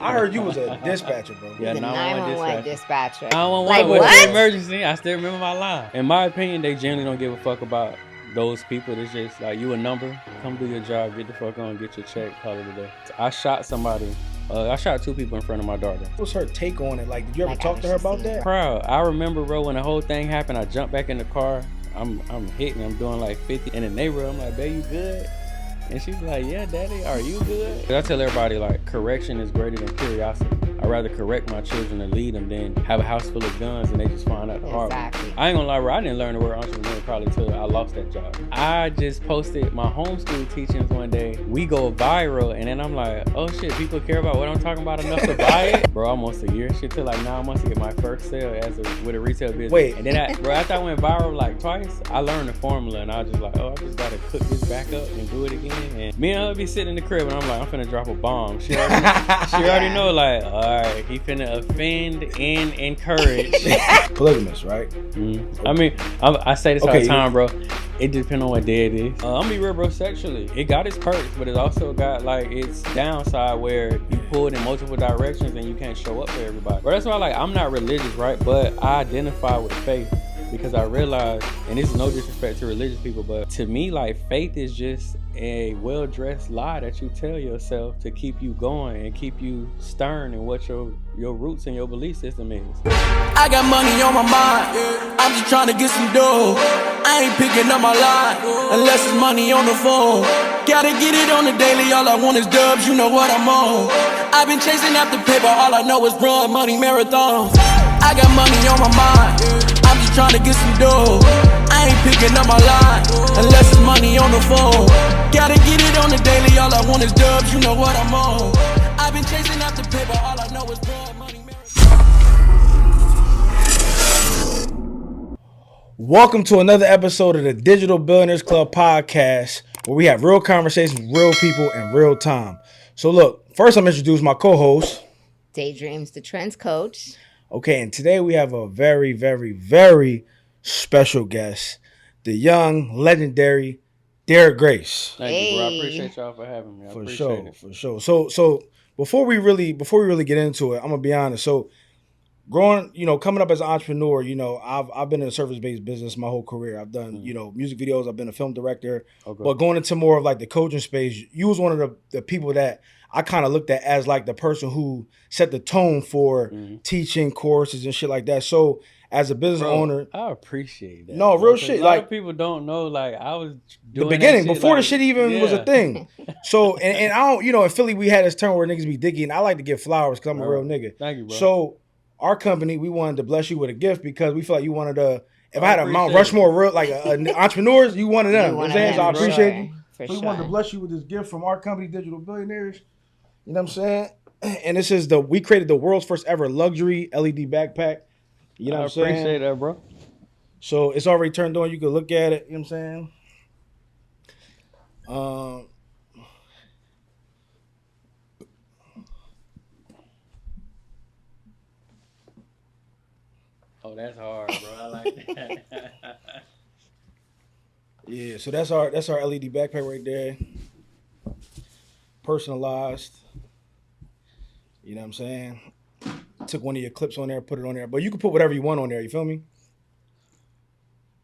I heard you was a dispatcher, bro. Yeah, 911 dispatcher. 911 Like was what? an emergency. I still remember my line. In my opinion, they generally don't give a fuck about those people. It's just like, you a number, come do your job, get the fuck on, get your check, call it a day. I shot somebody. I shot 2 people in front of my daughter. What was her take on it? Like, did you ever talk to her about that? Proud. I remember, bro, when the whole thing happened, I jumped back in the car. I'm hitting, I'm doing like 50 in the neighborhood. I'm like, babe, you good? And she's like, yeah, daddy, are you good? I tell everybody, like, correction is greater than curiosity. I'd rather correct my children and lead them than have a house full of guns and they just find out the hard way. I ain't gonna lie, bro, I didn't learn the word entrepreneur probably till I lost that job. I just posted my homeschool teachings one day. We go viral, and then I'm like, oh shit, people care about what I'm talking about enough to buy it? Bro, almost a year. Shit took like 9 months to get my first sale with a retail business. Wait. And then, after I went viral like twice, I learned the formula, and I was just like, oh, I just gotta cook this back up and do it again. And me and her be sitting in the crib, and I'm like, I'm finna drop a bomb. She already know, like, all right, he finna offend and encourage. Polygamous, right? Mm-hmm. I mean, I say this all the time, bro. It depends on what day it is. I'm gonna be real, bro, sexually. It got its perks, but it also got like its downside where you pull it in multiple directions and you can't show up for everybody. But that's why, like, I'm not religious, right? But I identify with faith because I realize, and this is no disrespect to religious people, but to me, like, faith is just a well-dressed lie that you tell yourself to keep you going and keep you stern in what your roots and your belief system is. I got money on my mind, I'm just trying to get some dough. I ain't picking up my line unless it's money on the phone. Gotta get it on the daily, all I want is dubs, you know what I'm on. I've been chasing after paper, all I know is run money marathons. I got money on my mind, I'm just trying to get some dough. I ain't picking up my line unless it's money on the phone. Gotta get it on the daily, all I want is dubs, you know what I'm on. I've been chasing after paper, all I know is run money marathons. Welcome to another episode of the Digital Billionaires Club Podcast, where we have real conversations with real people in real time. So look, first I'm introduce my co-host, DaeDreams, the trends coach. Okay, and today we have a very, very, very special guest, the young, legendary Derrick Grace. Thank you, bro. I appreciate y'all for having me. I appreciate it. For sure. So before we really get into it, I'm gonna be honest. So coming up as an entrepreneur, I've been in a service-based business my whole career. I've done, music videos. I've been a film director. Okay. But going into more of like the coaching space, you was one of the people that I kind of looked at as like the person who set the tone for teaching courses and shit like that. So as a business owner, I appreciate that. No, real shit. A lot of people don't know. Like, I was doing the beginning that shit, before the shit even was a thing. So and I don't, in Philly we had this term where niggas be dicky, and I like to give flowers because I'm a real nigga. Thank you, bro. So our company, we wanted to bless you with a gift because we felt like you wanted to. If I had a Mount Rushmore, real like entrepreneurs, you wanted them. You know what I'm saying? So I appreciate you. So we wanted to bless you with this gift from our company, Digital Billionaires. You know what I'm saying? And this is we created the world's first ever luxury LED backpack. You know what I'm saying? I appreciate that, bro. So it's already turned on. You can look at it. You know what I'm saying? Oh, that's hard, bro. I like that. Yeah, so that's our LED backpack right there. Personalized. You know what I'm saying? Took one of your clips on there, put it on there. But you can put whatever you want on there, you feel me?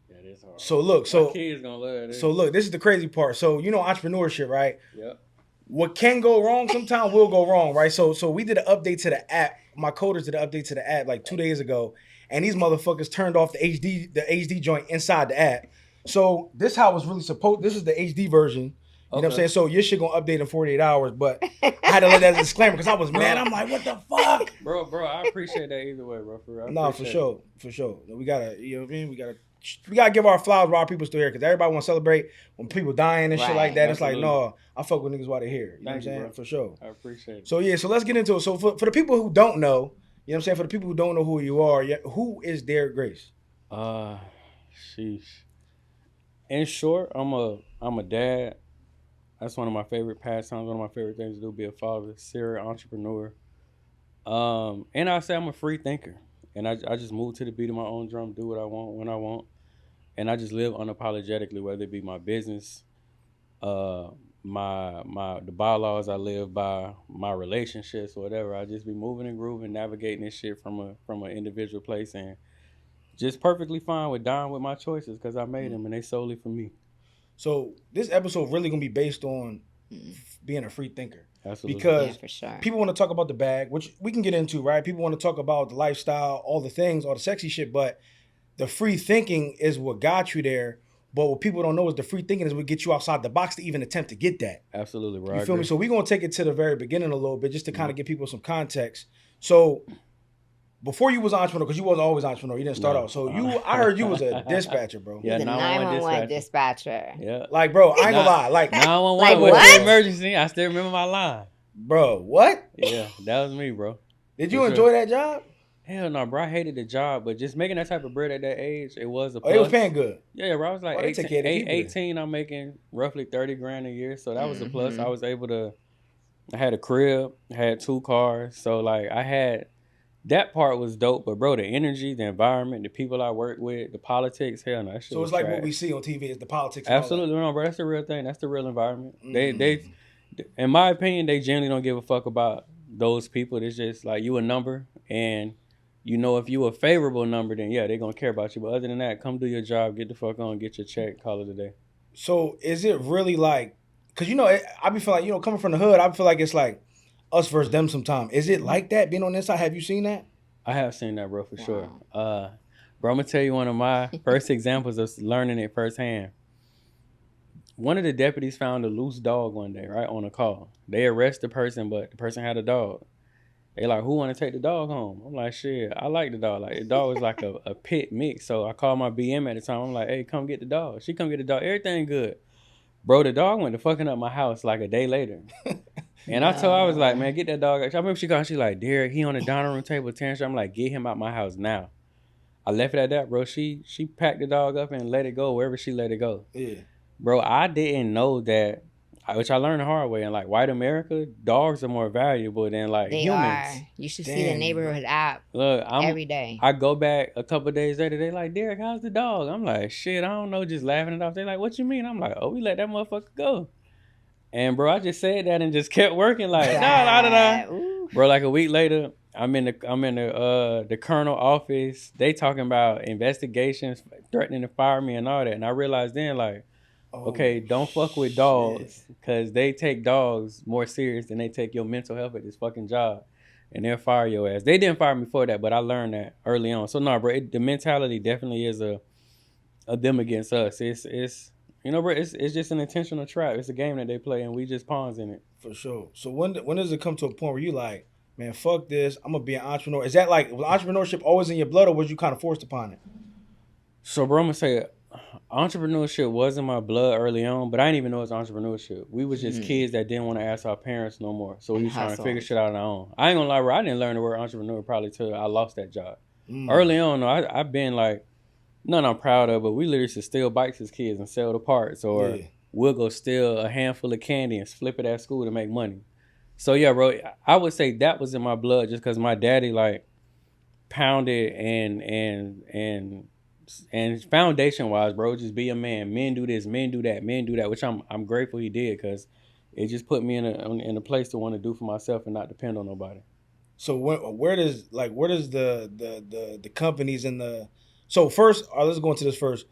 Yeah, it is hard. So look, my kids gonna love it. So look, this is the crazy part. So entrepreneurship, right? Yep. What can go wrong sometimes will go wrong, right? So we did an update to the app. My coders did an update to the app like 2 days ago. And these motherfuckers turned off the HD joint inside the app. So this how it was really supposed. This is the HD version. You know what I'm saying? So your shit gonna update in 48 hours, but I had to let that disclaimer because I was mad. I'm like, what the fuck? Bro, I appreciate that either way, bro. For real. No, for sure. We gotta, you know what I mean? We gotta give our flowers while our people still here because everybody wanna celebrate when people dying and shit like that. Absolutely. It's like, no, I fuck with niggas while they're here. You know what I'm saying? Bro. For sure. I appreciate it. So yeah, so let's get into it. So for the people who don't know, you know what I'm saying? For the people who don't know who you are, who is Derrick Grace? Sheesh. In short, I'm a dad. That's one of my favorite pastimes, one of my favorite things to do, be a father, serial entrepreneur. And I say I'm a free thinker. And I just move to the beat of my own drum, do what I want, when I want. And I just live unapologetically, whether it be my business, my the bylaws I live by, my relationships, whatever. I just be moving and grooving, navigating this shit from an individual place, and just perfectly fine with dying with my choices because I made them and they solely for me. So this episode really gonna be based on being a free thinker. Absolutely. Because for sure. people want to talk about the bag, which we can get into, right? People want to talk about the lifestyle, all the things, all the sexy shit, but the free thinking is what got you there. But what people don't know is the free thinking is what gets you outside the box to even attempt to get that. Absolutely, bro. You feel me? So we're going to take it to the very beginning a little bit just to kind of give people some context. So before you was an entrepreneur, because you wasn't always an entrepreneur, you didn't start out. So I heard you was a dispatcher, bro. Yeah, the 911 dispatcher. Yeah. Like, bro, I ain't gonna lie. Like 911 like was what? the emergency. I still remember my line. Bro, what? Yeah, that was me, bro. Did you enjoy that job? Hell no, bro. I hated the job, but just making that type of bread at that age, it was a plus. Oh, it was paying good. Yeah, bro. I was like they take care of the people 18, I'm making roughly 30 grand a year. So that was a plus. Mm-hmm. I was able to, I had a crib, had 2 cars. So like that part was dope. But bro, the energy, the environment, the people I work with, the politics, hell no. That shit So was it's like trash. what we see on TV is the politics. And Absolutely, no, bro. That's the real thing. That's the real environment. They, in my opinion, they generally don't give a fuck about those people. It's just like you a number, and you know if you a favorable number, then yeah, they gonna care about you. But other than that, come do your job, get the fuck on, get your check, call it a day. So is it really like, because I be feeling like, coming from the hood, I feel like it's like us versus them sometimes. Is it like that being on this side? Have you seen that? I have seen that, bro, for sure. Bro, I'm gonna tell you one of my first examples of learning it firsthand. One of the deputies found a loose dog one day, right, on a call. They arrest the person, but the person had a dog. They like, who want to take the dog home? I'm like, shit, I like the dog. Like, the dog was like a pit mix. So I called my BM at the time. I'm like, hey, come get the dog. She come get the dog. Everything good. Bro, the dog went to fucking up my house like a day later. And I was like, man, get that dog. I remember she called, she like, Derrick, he on the dining room table tantrum. I'm like, get him out my house now. I left it at that, bro. She packed the dog up and let it go wherever she let it go. Yeah. Bro, I didn't know that, which I learned the hard way. In like white America, dogs are more valuable than like they humans. Are. You should see the neighborhood app. Look, every day. I go back a couple of days later. They like, Derrick, how's the dog? I'm like, shit, I don't know, just laughing it off. They like, what you mean? I'm like, oh, we let that motherfucker go. And bro, I just said that and just kept working like, nah. Bro, like a week later, I'm in the colonel office. They talking about investigations, threatening to fire me and all that. And I realized then like, okay, don't fuck with dogs because they take dogs more serious than they take your mental health at this fucking job, and they'll fire your ass. They didn't fire me for that, but I learned that early on. So no, bro, the mentality definitely is a them against us. It's bro, it's just an intentional trap. It's a game that they play, and we just pawns in it. For sure. So when does it come to a point where you like, man, fuck this, I'm gonna be an entrepreneur? Is that like, was entrepreneurship always in your blood, or was you kind of forced upon it? So bro, I'm gonna say entrepreneurship was in my blood early on, but I didn't even know it was entrepreneurship. We was just kids that didn't want to ask our parents no more. So we was trying to figure shit out on our own. I ain't gonna lie, bro, I didn't learn the word entrepreneur probably till I lost that job. Early on, though, I've been like, nothing I'm proud of, but we literally used to steal bikes as kids and sell the parts, or we'll go steal a handful of candy and flip it at school to make money. So yeah, bro, I would say that was in my blood just because my daddy like pounded and foundation wise, bro, just be a man. Men do this, men do that, men do that, which I'm grateful he did because it just put me in a place to want to do for myself and not depend on nobody. So where does the companies and the, so first, let's go into this first.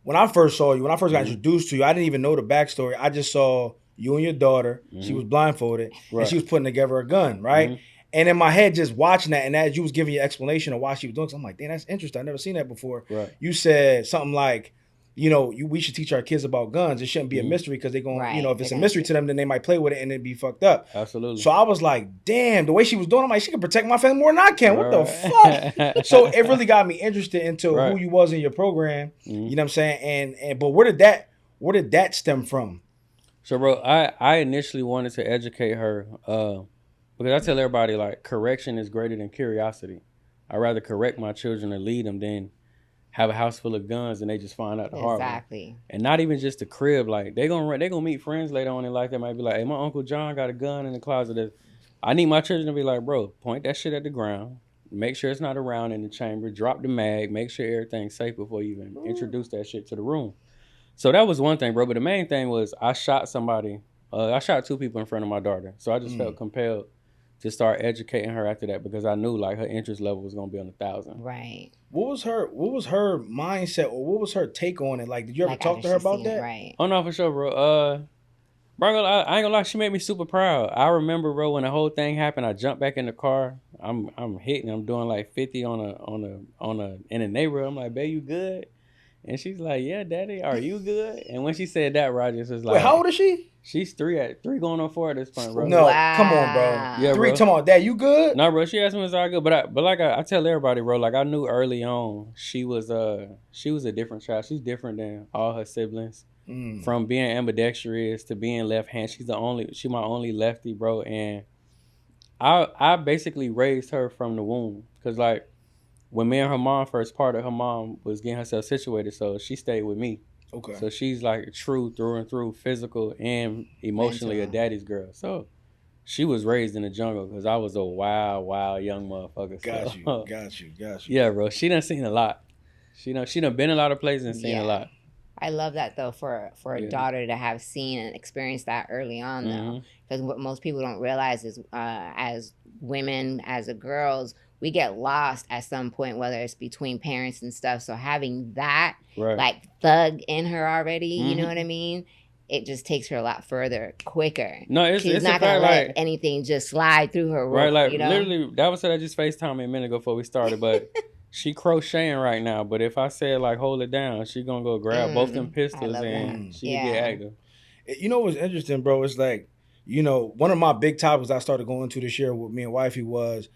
When I first saw you, when I first got introduced to you, I didn't even know the backstory. I just saw you and your daughter. She was blindfolded and she was putting together a gun, right? And in my head, just watching that, and as you was giving your explanation of why she was doing something, I'm like, damn, that's interesting. I've never seen that before. Right. You said something like, we should teach our kids about guns. It shouldn't be a mystery because they're going, if it's a mystery to them, then they might play with it and it'd be fucked up. Absolutely. So I was like, damn, the way she was doing, I'm like, she can protect my family more than I can. What the fuck? So it really got me interested into who you was in your program. You know what I'm saying? But where did that stem from? So, bro, I initially wanted to educate her because I tell everybody, like, correction is greater than curiosity. I'd rather correct my children and lead them than have a house full of guns and they just find out the hard way. Exactly. And not even just the crib. Like, they gonna meet friends later on in life that might be like, hey, my Uncle John got a gun in the closet. I need my children to be like, bro, point that shit at the ground. Make sure it's not around in the chamber. Drop the mag. Make sure everything's safe before you even introduce that shit to the room. So that was one thing, bro. But the main thing was I shot somebody I shot 2 people in front of my daughter. So I just felt compelled to start educating her after that because I knew like her interest level was gonna be on 1,000. Right. What was her mindset, or what was her take on it? Like, did you ever talk to her about that? Right. Oh no, for sure, bro. Bro, I ain't gonna lie, she made me super proud. I remember, bro, when the whole thing happened, I jumped back in the car. I'm hitting, I'm doing like 50 in a neighborhood. I'm like, babe, you good? And she's like, yeah, daddy, are you good? And when she said that, Rogers was like, wait, how old is she? She's 3 going on 4 at this point, bro. No, Wow. come on, bro. Yeah, 3, bro. come on, Dad, you good? No, bro, she asked me was I good, but like I tell everybody, bro, like I knew early on she was a different child. She's different than all her siblings. From being ambidextrous to being left hand, she my only lefty, bro. And I basically raised her from the womb, cause like when me and her mom first parted, her mom was getting herself situated, so she stayed with me. Okay. So she's like true through and through, physical and emotionally a daddy's girl. So she was raised in the jungle because I was a wild young motherfucker. Got you. Yeah, bro. She done seen a lot. She done been a lot of places and seen a lot. I love that though for a daughter to have seen and experienced that early on though, because what most people don't realize is as women, as girls, we get lost at some point, whether it's between parents and stuff. So having that like thug in her already, you know what I mean? It just takes her a lot further, quicker. No, she's not gonna let anything just slide through her. Right, like literally, that was what I just FaceTimed me a minute ago before we started, but. She crocheting right now, but if I said like hold it down, she gonna go grab both them pistols and she can get active. You know what's interesting, bro? It's like, you know, one of my big topics I started going to this year with me and wifey was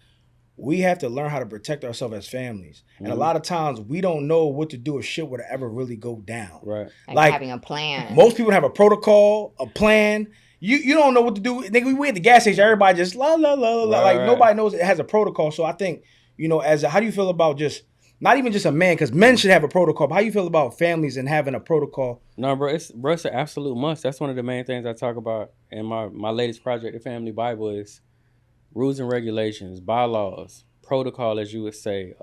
we have to learn how to protect ourselves as families. And a lot of times we don't know what to do if shit would ever really go down. Right. Like having a plan. Most people have a protocol, a plan. You don't know what to do. Nigga, we at the gas station, everybody just la la la la. Like nobody knows it has a protocol. So I think, you know, how do you feel about just not even just a man, because men should have a protocol, but how you feel about families and having a protocol? No, bro, it's an absolute must. That's one of the main things I talk about in my latest project, the Family Bible, is rules and regulations, bylaws, protocol, as you would say,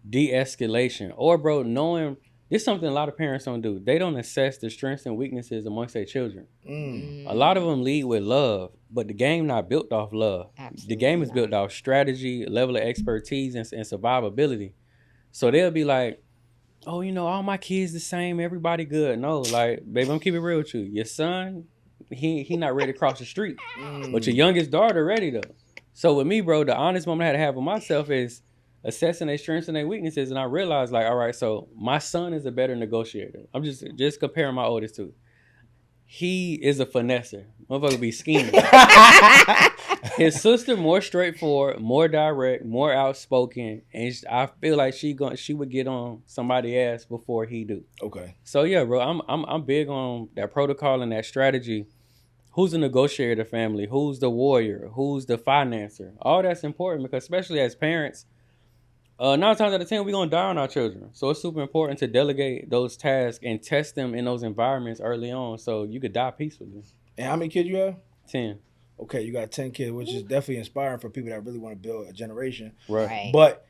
de-escalation. Or, bro, knowing this is something a lot of parents don't do. They don't assess the strengths and weaknesses amongst their children. A lot of them lead with love, but the game not built off love. Absolutely the game is built off strategy, level of expertise, and survivability. So they'll be like, oh, you know, all my kids the same, everybody good. No, like, baby, I'm keeping it real with you. Your son, he not ready to cross the street. But your youngest daughter ready though. So with me, bro, the honest moment I had to have with myself is assessing their strengths and their weaknesses, and I realized, like, all right, so my son is a better negotiator. I'm just comparing my oldest two. He is a finesser. Motherfucker be scheming. His sister more straightforward, more direct, more outspoken, and I feel like she would get on somebody's ass before he do. Okay. So yeah, bro, I'm big on that protocol and that strategy. Who's the negotiator of the family? Who's the warrior? Who's the financer? All that's important because especially as parents, 9 times out of 10, we're going to die on our children. So it's super important to delegate those tasks and test them in those environments early on so you could die peacefully. And how many kids you have? 10. Okay, you got 10 kids, which is definitely inspiring for people that really want to build a generation. Right. But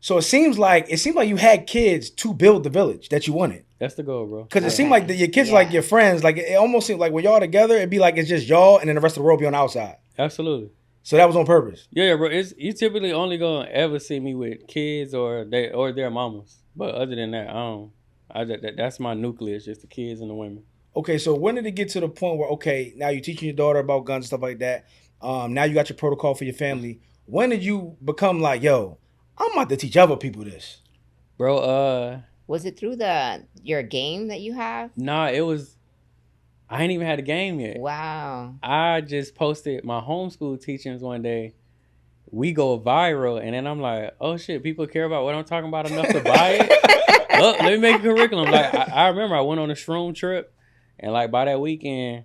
so it seems like you had kids to build the village that you wanted. That's the goal, bro. Because it seemed like your kids are like your friends. Like it almost seemed like when y'all together, it'd be like it's just y'all and then the rest of the world be on the outside. Absolutely. So that was on purpose. Yeah, bro. You typically only gonna ever see me with kids or their mamas. But other than that, that's my nucleus, just the kids and the women. Okay, so when did it get to the point where now you're teaching your daughter about guns and stuff like that? Now you got your protocol for your family. When did you become like, yo, I'm about to teach other people this? Bro, was it through your game that you have? Nah, it was. I ain't even had a game yet. Wow. I just posted my homeschool teachings one day. We go viral, and then I'm like, oh shit, people care about what I'm talking about enough to buy it? Look, let me make a curriculum. Like I remember I went on a shroom trip, and like by that weekend,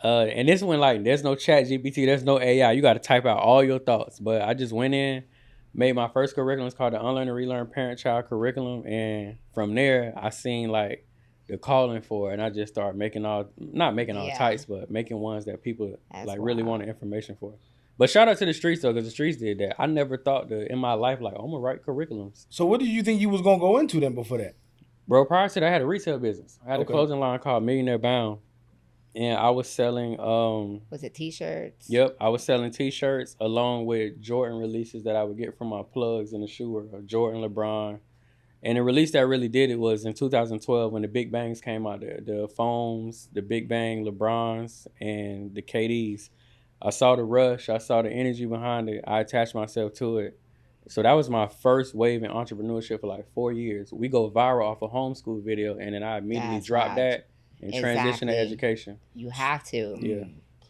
and this one like there's no chat GPT, there's no AI. You got to type out all your thoughts. But I just went in, made my first curriculum. It's called the Unlearn and Relearn Parent-Child Curriculum, and from there I seen like the calling for it, and I just started not making all types, but making ones that people really wanted information for. But shout out to the streets though, because the streets did that. I never thought in my life like, I'm gonna write curriculums. So what did you think you was gonna go into then before that? Bro, prior to that, I had a retail business. I had a clothing line called Millionaire Bound. and I was selling. Was it T-shirts? Yep, I was selling T-shirts along with Jordan releases that I would get from my plugs in the shoe, or Jordan, LeBron. And the release that really did it was in 2012 when the Big Bangs came out. The Foams, the Big Bang, LeBrons, and the KDs. I saw the rush. I saw the energy behind it. I attached myself to it. So that was my first wave in entrepreneurship for like 4 years. We go viral off a homeschool video, and then I immediately dropped that and transition to education. You have to. Yeah.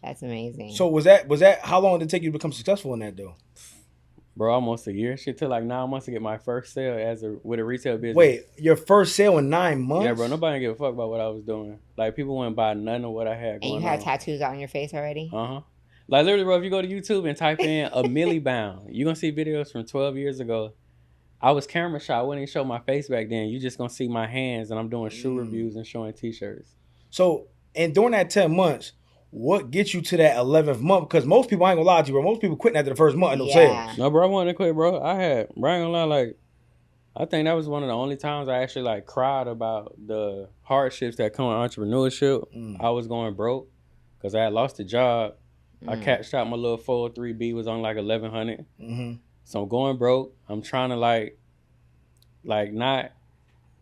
That's amazing. So was that how long did it take you to become successful in that though? Bro, almost a year. Shit took like 9 months to get my first sale with a retail business. Wait, your first sale in 9 months? Yeah, bro. Nobody give a fuck about what I was doing. Like, people wouldn't buy none of what I had going on. And you had tattoos on your face already? Uh-huh. Like, literally, bro, if you go to YouTube and type in a Millie Bound, you're going to see videos from 12 years ago. I was camera shy. I wouldn't even show my face back then. You just going to see my hands, and I'm doing shoe reviews and showing T-shirts. So, and during that 10 months, what gets you to that 11th month? Because most people, I ain't gonna lie to you, bro, most people quitting after the first month and no sales. No, bro, I wanted to quit, bro. Bro, I ain't gonna lie, like, I think that was one of the only times I actually, like, cried about the hardships that come with entrepreneurship. I was going broke because I had lost a job. I cashed out my little 403B, was on like 1,100. So I'm going broke. I'm trying to like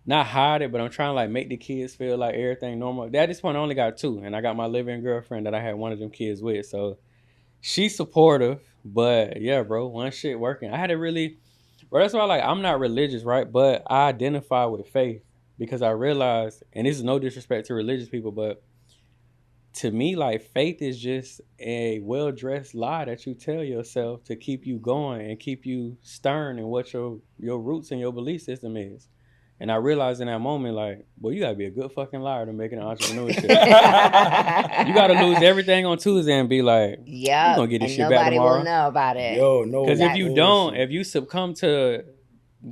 not hide it, but I'm trying to like make the kids feel like everything normal. At this point, I only got 2, and I got my living girlfriend that I had one of them kids with. So she's supportive, but yeah, bro, one shit working. I had to really, bro, that's why I'm not religious, right? But I identify with faith because I realized, and this is no disrespect to religious people, but to me, like, faith is just a well-dressed lie that you tell yourself to keep you going and keep you stern in what your roots and your belief system is. And I realized in that moment, like, boy, you gotta be a good fucking liar to make it an entrepreneurship. You gotta lose everything on Tuesday and be like, yeah, you're gonna get this shit back tomorrow. Nobody will know about it. Yo, no. Because if you succumb to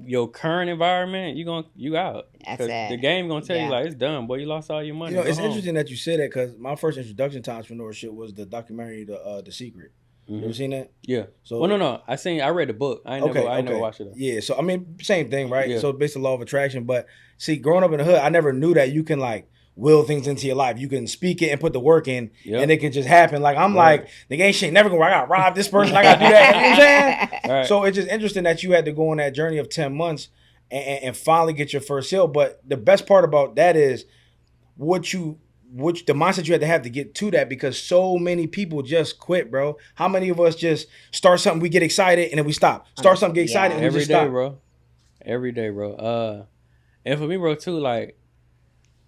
your current environment, you out. That's it. The game gonna tell you, like, it's done, boy. You lost all your money. You know, it's interesting that you said that because my first introduction to entrepreneurship was the documentary, The Secret. You ever seen that? Yeah. So, well, no. I read the book. I ain't never watched it. Yeah. So I mean, same thing, right? Yeah. So based on law of attraction. But see, growing up in the hood, I never knew that you can like will things into your life. You can speak it and put the work in, and it can just happen. Like I'm like, the game shit never gonna. I gotta rob this person. I gotta do that. You know what I'm saying? Right. So it's just interesting that you had to go on that journey of 10 months and finally get your first sale. But the best part about that is the mindset you had to have to get to that, because so many people just quit, bro. How many of us just start something, we get excited, and then we stop. Start something, get excited, and we just stop. Every day, bro. And for me, bro, too, like,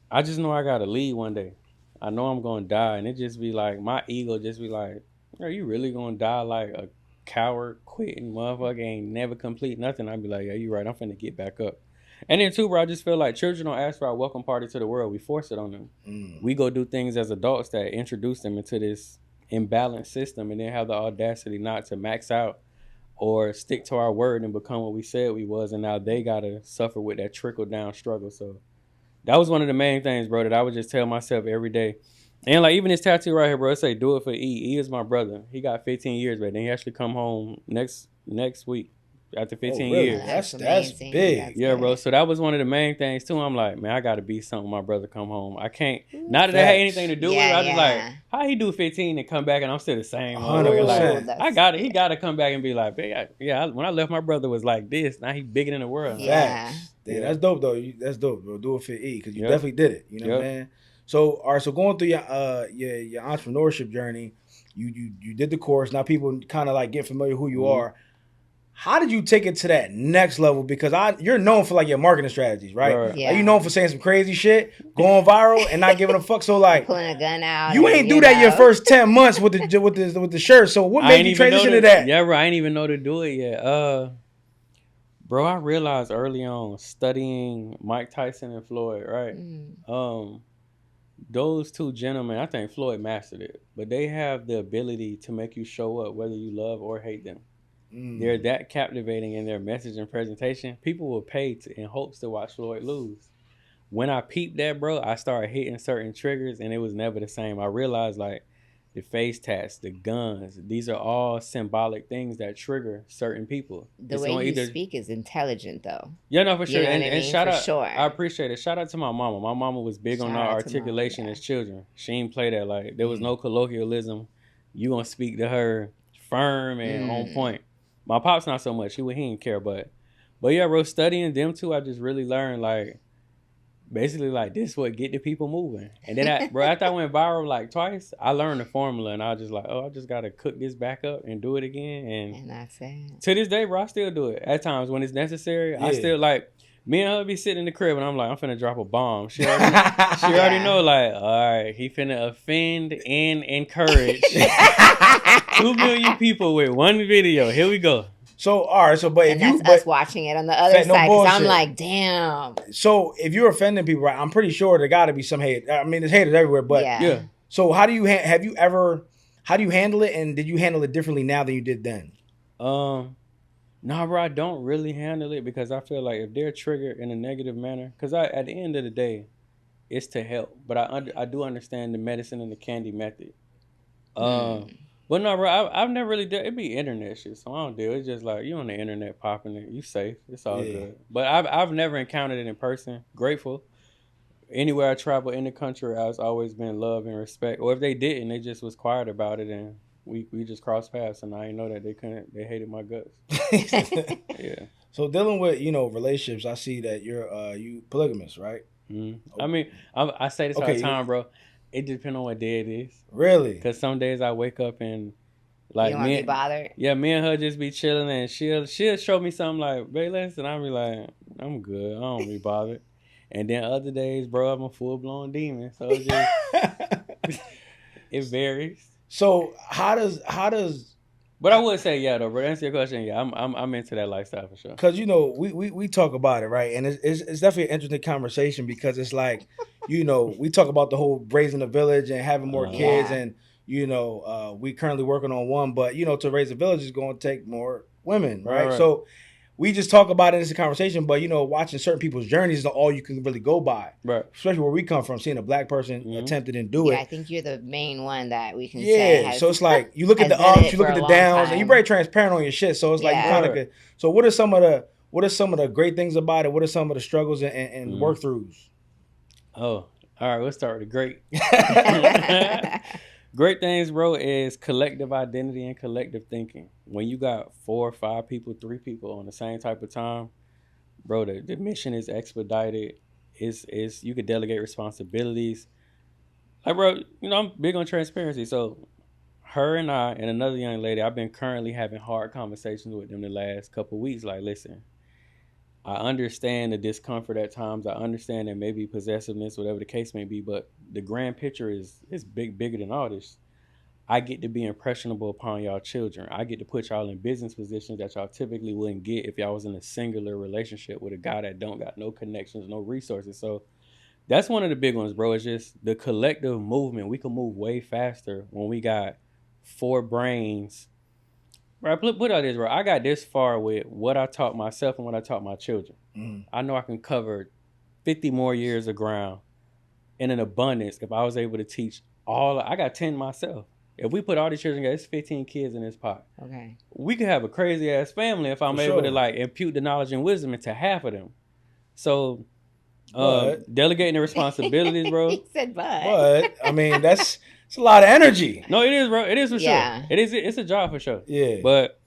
I just know I gotta leave one day. I know I'm gonna die, and it just be like, my ego just be like, are you really gonna die like a coward, quitting motherfucker, ain't never complete nothing? I'd be like, yeah, you right, I'm finna get back up. And then too, bro, I just feel like children don't ask for our welcome party to the world. We force it on them. We go do things as adults that introduce them into this imbalanced system, and then have the audacity not to max out or stick to our word and become what we said we was. And now they gotta suffer with that trickle down struggle. So that was one of the main things, bro, that I would just tell myself every day. And like even this tattoo right here, bro, it say do it for E. E is my brother. He got 15 years, but then he actually come home next week. After 15 years. That's big. Yeah, bro. So that was one of the main things too. I'm like, man, I gotta be something when my brother come home. I can't, not that I had anything to do with it. I was like, how he do 15 and come back and I'm still the same? 100%. Like, he gotta come back and be like, when I left, my brother was like this. Now he bigger than the world. Yeah, that's dope though. That's dope, bro. Do it for E, because you definitely did it. You know what I'm saying? So, all right. So going through your entrepreneurship journey, you did the course. Now people kind of like get familiar with who you are. How did you take it to that next level? Because you're known for like your marketing strategies, right? Yeah. Are you known for saying some crazy shit, going viral, and not giving a fuck? So like pulling a gun out. You ain't do that your first 10 months with the shirt. So what made you transition to that? Yeah, bro, I ain't even know to do it yet. Bro, I realized early on studying Mike Tyson and Floyd, right? Those two gentlemen, I think Floyd mastered it, but they have the ability to make you show up whether you love or hate them. They're that captivating in their message and presentation. People will pay in hopes to watch Floyd lose. When I peeped that, bro, I started hitting certain triggers, and it was never the same. I realized, like, the face tats, the guns. These are all symbolic things that trigger certain people. The way you speak is intelligent, though. Yeah, no, for sure. You know And shout for out, sure. I appreciate it. Shout out to my mama. My mama was big on our articulation as children. She didn't play that. Like, there was no colloquialism. You gonna speak to her firm and on point. My pop's not so much. He didn't care, but yeah, bro, studying them two, I just really learned, like, basically, like, this what get the people moving. And then, after I went viral, like, twice, I learned the formula, and I was just like, I just got to cook this back up and do it again. And that's it. To this day, bro, I still do it. At times, when it's necessary, yeah. I still, like, me and her be sitting in the crib, and I'm like, I'm finna drop a bomb. She already know, like, all right, he finna offend and encourage 2 million people with one video. Here we go. So, all right, but if that's us watching it on the other side, because I'm like, damn. So, if you're offending people, right, I'm pretty sure there got to be some hate. I mean, there's haters everywhere, but yeah. So, how do you how do you handle it, and did you handle it differently now than you did then? Nah, bro, I don't really handle it because I feel like if they're triggered in a negative manner, because at the end of the day, it's to help. But I do understand the medicine and the candy method. But no, bro, I've never really done it. Be internet shit, so I don't do it. It's just like you on the internet popping it, you safe. It's all good. But I've never encountered it in person. Grateful. Anywhere I travel in the country, I've always been love and respect. Or if they didn't, they just was quiet about it, and we just crossed paths, and I didn't know that they hated my guts. Yeah. So dealing with relationships, I see that you're you polygamous, right? Mm-hmm. I mean, I say this all the time, bro. It depends on what day it is. Really? Because some days I wake up and like you don't be bothered. Yeah, me and her just be chilling, and she'll show me something like, babe, and I'll be like, I'm good. I don't be bothered. And then other days, bro, I'm a full blown demon. So it just it varies. So how does But I would say, yeah, though, bro. To answer your question, yeah, I'm into that lifestyle for sure. Because we talk about it, right, and it's definitely an interesting conversation because it's like, we talk about the whole raising a village and having more kids, and we currently working on one, but to raise a village is going to take more women, right? So we just talk about it in this conversation, but watching certain people's journeys is all you can really go by, right? Especially where we come from, seeing a black person attempted and do it. Yeah, I think you're the main one that we can say. Yeah, so it's like you look at the ups, you look at the downs, and you're very transparent on your shit. So it's like you kind of. So what are some of the great things about it? What are some of the struggles and work throughs? Oh, all right. Let's start with the great. Great things, bro, is collective identity and collective thinking. When you got 4 or 5 people, 3 people on the same type of time, bro, the mission is expedited. Is you could delegate responsibilities. Like, bro, I'm big on transparency. So her and I and another young lady, I've been currently having hard conversations with them the last couple of weeks. Like, listen, I understand the discomfort at times. I understand that maybe possessiveness, whatever the case may be, but the grand picture is bigger than all this. I get to be impressionable upon y'all children. I get to put y'all in business positions that y'all typically wouldn't get if y'all was in a singular relationship with a guy that don't got no connections, no resources. So that's one of the big ones, bro. It's just the collective movement. We can move way faster when we got 4 brains. Bro, put out this, bro. I got this far with what I taught myself and what I taught my children. I know I can cover 50 more years of ground in an abundance if I was able to teach all. I got 10 myself. If we put all these children together, it's 15 kids in this pot. Okay. We could have a crazy ass family if I'm able to like impute the knowledge and wisdom into half of them. So delegating the responsibilities, bro. He said but I mean it's a lot of energy. No, it is, bro. It is for sure. It's a job for sure. Yeah. But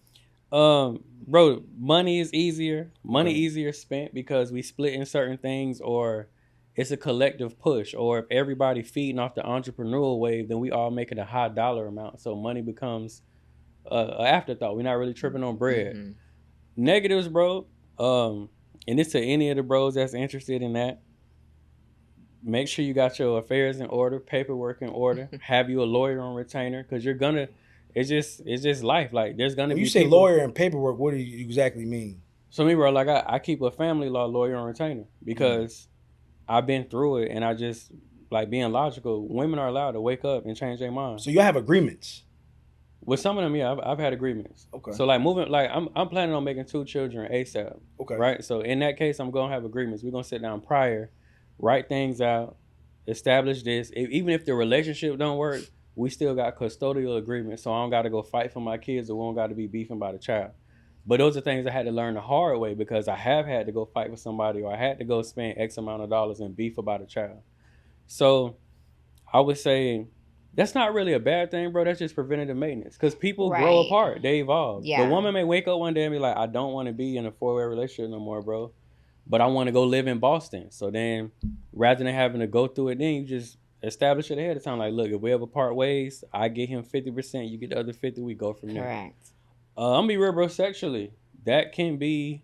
bro, money is easier. Money easier spent because we split in certain things, or it's a collective push, or if everybody feeding off the entrepreneurial wave, then we all making a high dollar amount. So money becomes an afterthought. We're not really tripping on bread. Mm-hmm. Negatives, bro. And it's to any of the bros that's interested in that. Make sure you got your affairs in order, paperwork in order. Have you a lawyer on retainer, because you're gonna. It's just life. Like there's gonna be. You say people, lawyer and paperwork. What do you exactly mean? So me, bro, like I keep a family law lawyer on retainer because I've been through it, and I just like being logical. Women are allowed to wake up and change their mind. So you have agreements. With some of them, yeah, I've had agreements. Okay. So like moving, like I'm planning on making 2 children ASAP. Okay. Right. So in that case, I'm gonna have agreements. We're gonna sit down prior, write things out, establish this. Even if the relationship don't work, we still got custodial agreements, so I don't got to go fight for my kids, or we don't got to be beefing about a child. But those are things I had to learn the hard way, because I have had to go fight for somebody, or I had to go spend X amount of dollars and beef about a child. So I would say that's not really a bad thing, bro. That's just preventative maintenance, because people grow apart. They evolve. Yeah. The woman may wake up one day and be like, I don't want to be in a 4-way relationship no more, bro, but I want to go live in Boston. So then rather than having to go through it, then you just establish it ahead of time. Like, look, if we ever part ways, I get him 50%, you get the other 50%, we go from there. Correct. I'm gonna be real, bro. Sexually, that can be,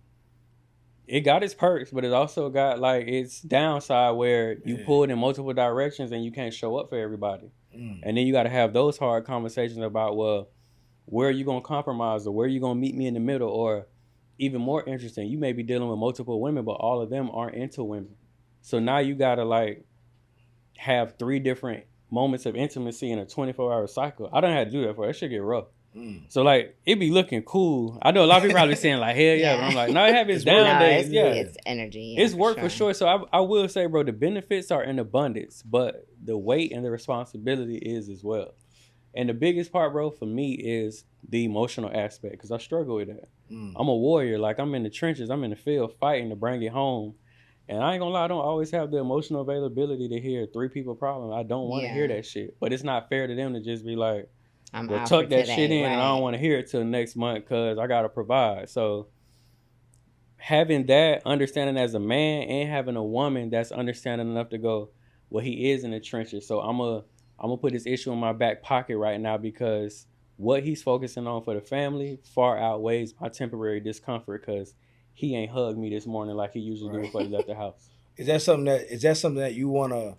it got its perks, but it also got like its downside, where you pulled in multiple directions and you can't show up for everybody. And then you got to have those hard conversations about, well, where are you gonna compromise, or where are you gonna meet me in the middle? Or even more interesting, you may be dealing with multiple women, but all of them aren't into women. So now you gotta like have 3 different moments of intimacy in a 24-hour cycle. I don't have to do that before. That shit get rough. So like, it be looking cool. I know a lot of people probably saying like, hell yeah, but I'm like, no, it have its down days. It's energy. It's work for sure. So I will say, bro, the benefits are in abundance, but the weight and the responsibility is as well. And the biggest part, bro, for me is the emotional aspect, because I struggle with that. I'm a warrior. Like, I'm in the trenches. I'm in the field fighting to bring it home. And I ain't gonna lie, I don't always have the emotional availability to hear 3 people problem. I don't want to hear that shit. But it's not fair to them to just be like, well, tuck that shit in, and I don't want to hear it till next month because I got to provide. So having that understanding as a man, and having a woman that's understanding enough to go, well, he is in the trenches. So I'm gonna put this issue in my back pocket right now, because what he's focusing on for the family far outweighs my temporary discomfort, because he ain't hugged me this morning like he usually do before he left the house. Is that something that you want to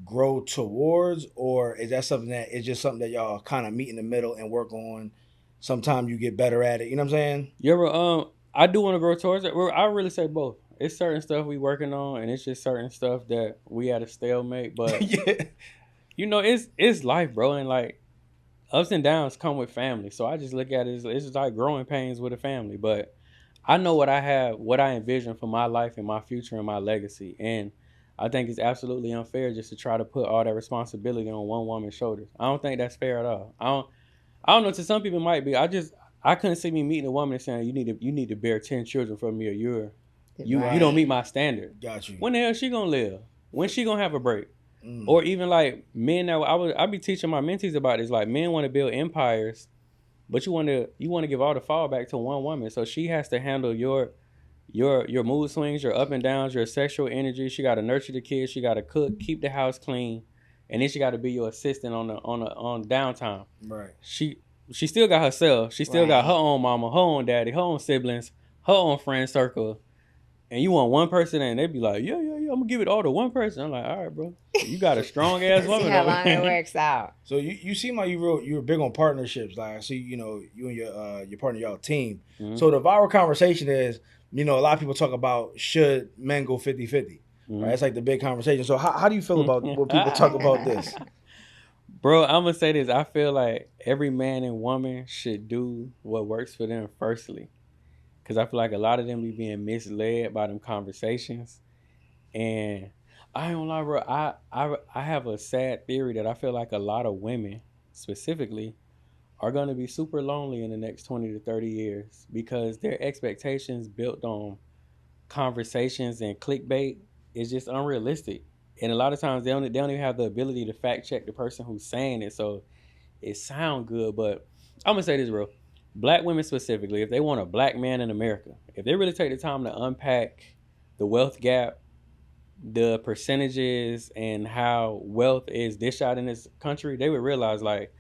grow towards, or is that something that is just something that y'all kind of meet in the middle and work on? Sometime you get better at it. You know what I'm saying? Yeah, I do want to grow towards it. I really say both. It's certain stuff we working on, and it's just certain stuff that we at a stalemate. But you know, it's life, bro, and like ups and downs come with family. So I just look at it as it's just like growing pains with a family. But I know what I envision for my life and my future and my legacy, and I think it's absolutely unfair just to try to put all that responsibility on one woman's shoulders. I don't think that's fair at all. I don't know. To some people it might be. I couldn't see me meeting a woman and saying, you need to bear 10 children for me, or you don't meet my standard. Got you. When the hell she gonna live? When she gonna have a break? Or even like men that I be teaching my mentees about this. Like, men want to build empires, but you want to give all the fallback to one woman. So she has to handle your mood swings, your up and downs, your sexual energy. She got to nurture the kids. She got to cook, keep the house clean, and then she got to be your assistant on downtime. Right. She still got herself. She still got her own mama, her own daddy, her own siblings, her own friend circle. And you want one person, and they be like, yeah, I'm gonna give it all to one person. I'm like, all right, bro, you got a strong ass woman. See how long it works out. So you seem like you're big on partnerships. Like, I see, you and your partner, y'all team. Mm-hmm. So the viral conversation is, a lot of people talk about, should men go 50-50? Right? It's like the big conversation. So how do you feel about when people talk about this? Bro, I'm gonna say this. I feel like every man and woman should do what works for them firstly. Because I feel like a lot of them be being misled by them conversations. And I ain't gonna lie, bro, I have a sad theory that I feel like a lot of women specifically are gonna be super lonely in the next 20 to 30 years, because their expectations built on conversations and clickbait is just unrealistic. And a lot of times they don't even have the ability to fact check the person who's saying it. So it sound good, but I'm gonna say this, bro. Black women specifically, if they want a black man in America, if they really take the time to unpack the wealth gap, the percentages, and how wealth is dished out in this country, they would realize like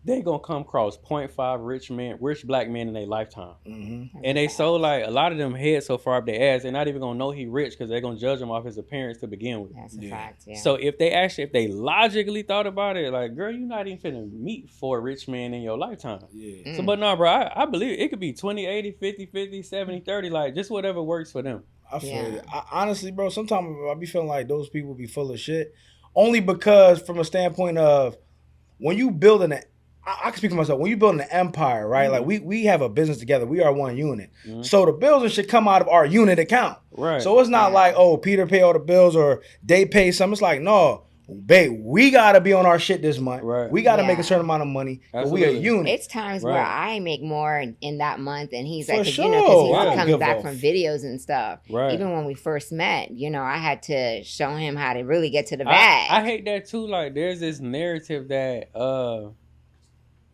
they gonna come across 0.5 rich black men in their lifetime. Mm-hmm. And they so like a lot of them head so far up their ass, they're not even gonna know he rich because they're gonna judge him off his appearance to begin with. That's a fact, yeah. So if they logically thought about it, like, girl, you're not even finna meet 4 rich men in your lifetime. Yeah. So, but no, bro, I believe it could be 20-80, 50-50, 70-30, like just whatever works for them. I feel it. Honestly, bro, sometimes I be feeling like those people be full of shit, only because from a standpoint of when you building I can speak for myself. When you building an empire, right? Mm-hmm. Like we have a business together. We are one unit. Mm-hmm. So the bills should come out of our unit account. Right. So it's not like, oh, Peter pay all the bills or they pay some. It's like, no, babe, we gotta be on our shit this month. Right. We gotta make a certain amount of money. We a unit. It's times where I make more in that month, and he's For like, sure. you know, because he's I coming back from videos and stuff. Right. Even when we first met, you know, I had to show him how to really get to the bag. I hate that too. Like, there's this narrative that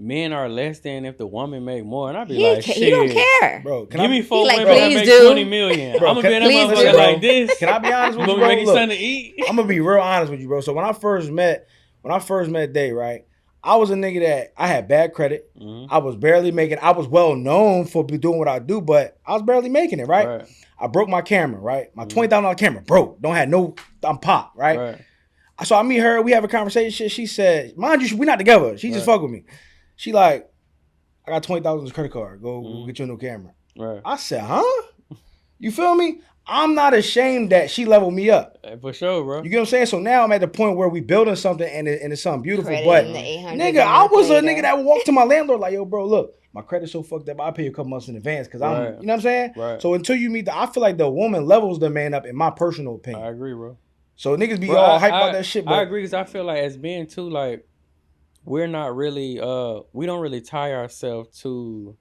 men are less than if the woman make more, and I be like, shit, he don't care, bro. Give me 4 like, women that make 20 million. Bro, I'm gonna be in that please motherfucker do. like this. Can I be honest with you, You bro? gonna make Look, something to eat? I'm gonna be real honest with you, bro. So when I first met Day, right, I was a nigga that I had bad credit. I was barely making. I was well known for doing what I do, but I was barely making it, right? I broke my camera, right? My $20,000 camera broke. Don't have no. I'm pop, right? So I meet her. We have a conversation. She said, "Mind you, we not together. She just fuck with me." She like, "I got $20,000 in the credit card. Go get you a new camera." I said, "Huh? You feel me? I'm not ashamed that she leveled me up. For sure, bro. You get what I'm saying? So now I'm at the point where we building something and it's something beautiful. Credit But nigga, I was a nigga that would walk to my landlord like, yo, bro, look, my credit's so fucked up. I'll pay you a couple months in advance because I'm, you know what I'm saying? So until you meet I feel like the woman levels the man up in my personal opinion. I agree, bro. So niggas be all hype about that shit. But I agree because I feel like as men too, like we're not really, we don't really tie ourselves to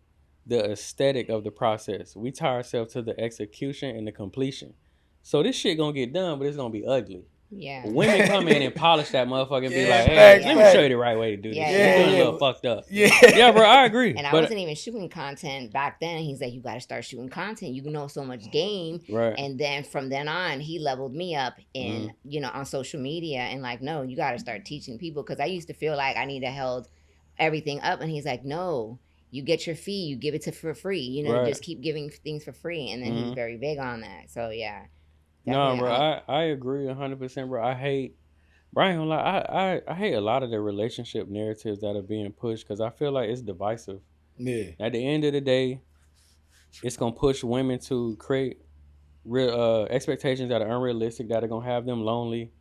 the aesthetic of the process. We tie ourselves to the execution and the completion. So this shit gonna get done, but it's gonna be ugly. Yeah. Women come in and polish that motherfucker and be like, hey, let me show you the right way to do this. You're doing a little fucked up. Yeah, bro, I agree. And I wasn't even shooting content back then. He's like, you got to start shooting content. You know so much game. Right. And then from then on, he leveled me up in, you know, on social media and like, no, you got to start teaching people. Because I used to feel like I need to hold everything up. And he's like, no, you get your fee. You give it for free. You know, just keep giving things for free. And then he's very big on that. So, yeah. No, bro, I agree 100%, bro. I ain't gonna lie, I hate a lot of the relationship narratives that are being pushed because I feel like it's divisive. Yeah. At the end of the day, it's gonna push women to create real expectations that are unrealistic, that are gonna have them lonely.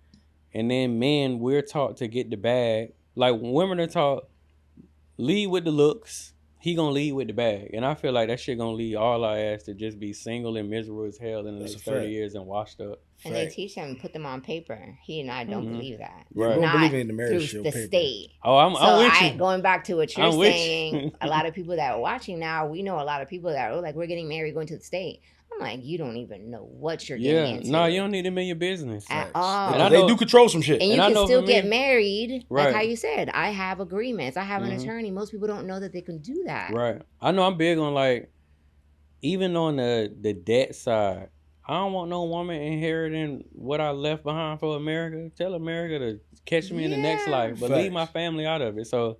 And then men, we're taught to get the bag. Like women are taught, lead with the looks. He gonna lead with the bag, and I feel like that shit gonna lead all our ass to just be single and miserable as hell in the next 30 years and washed up. And they teach them, put them on paper. He and I don't believe that. Right. We don't believe in the marriage through show the paper. state. Oh, I'm with you. Going back to what you're I'm with saying, a lot of people that are watching now, we know a lot of people that are like, we're getting married, going to the state. I'm like, you don't even know what you're getting into. No, you don't need them in your business. At all. And they do control some shit. And you can still get married. Right. Like how you said, I have agreements. I have an attorney. Most people don't know that they can do that. Right. I know I'm big on like, even on the debt side, I don't want no woman inheriting what I left behind for America. Tell America to catch me in the next life, but leave my family out of it. So,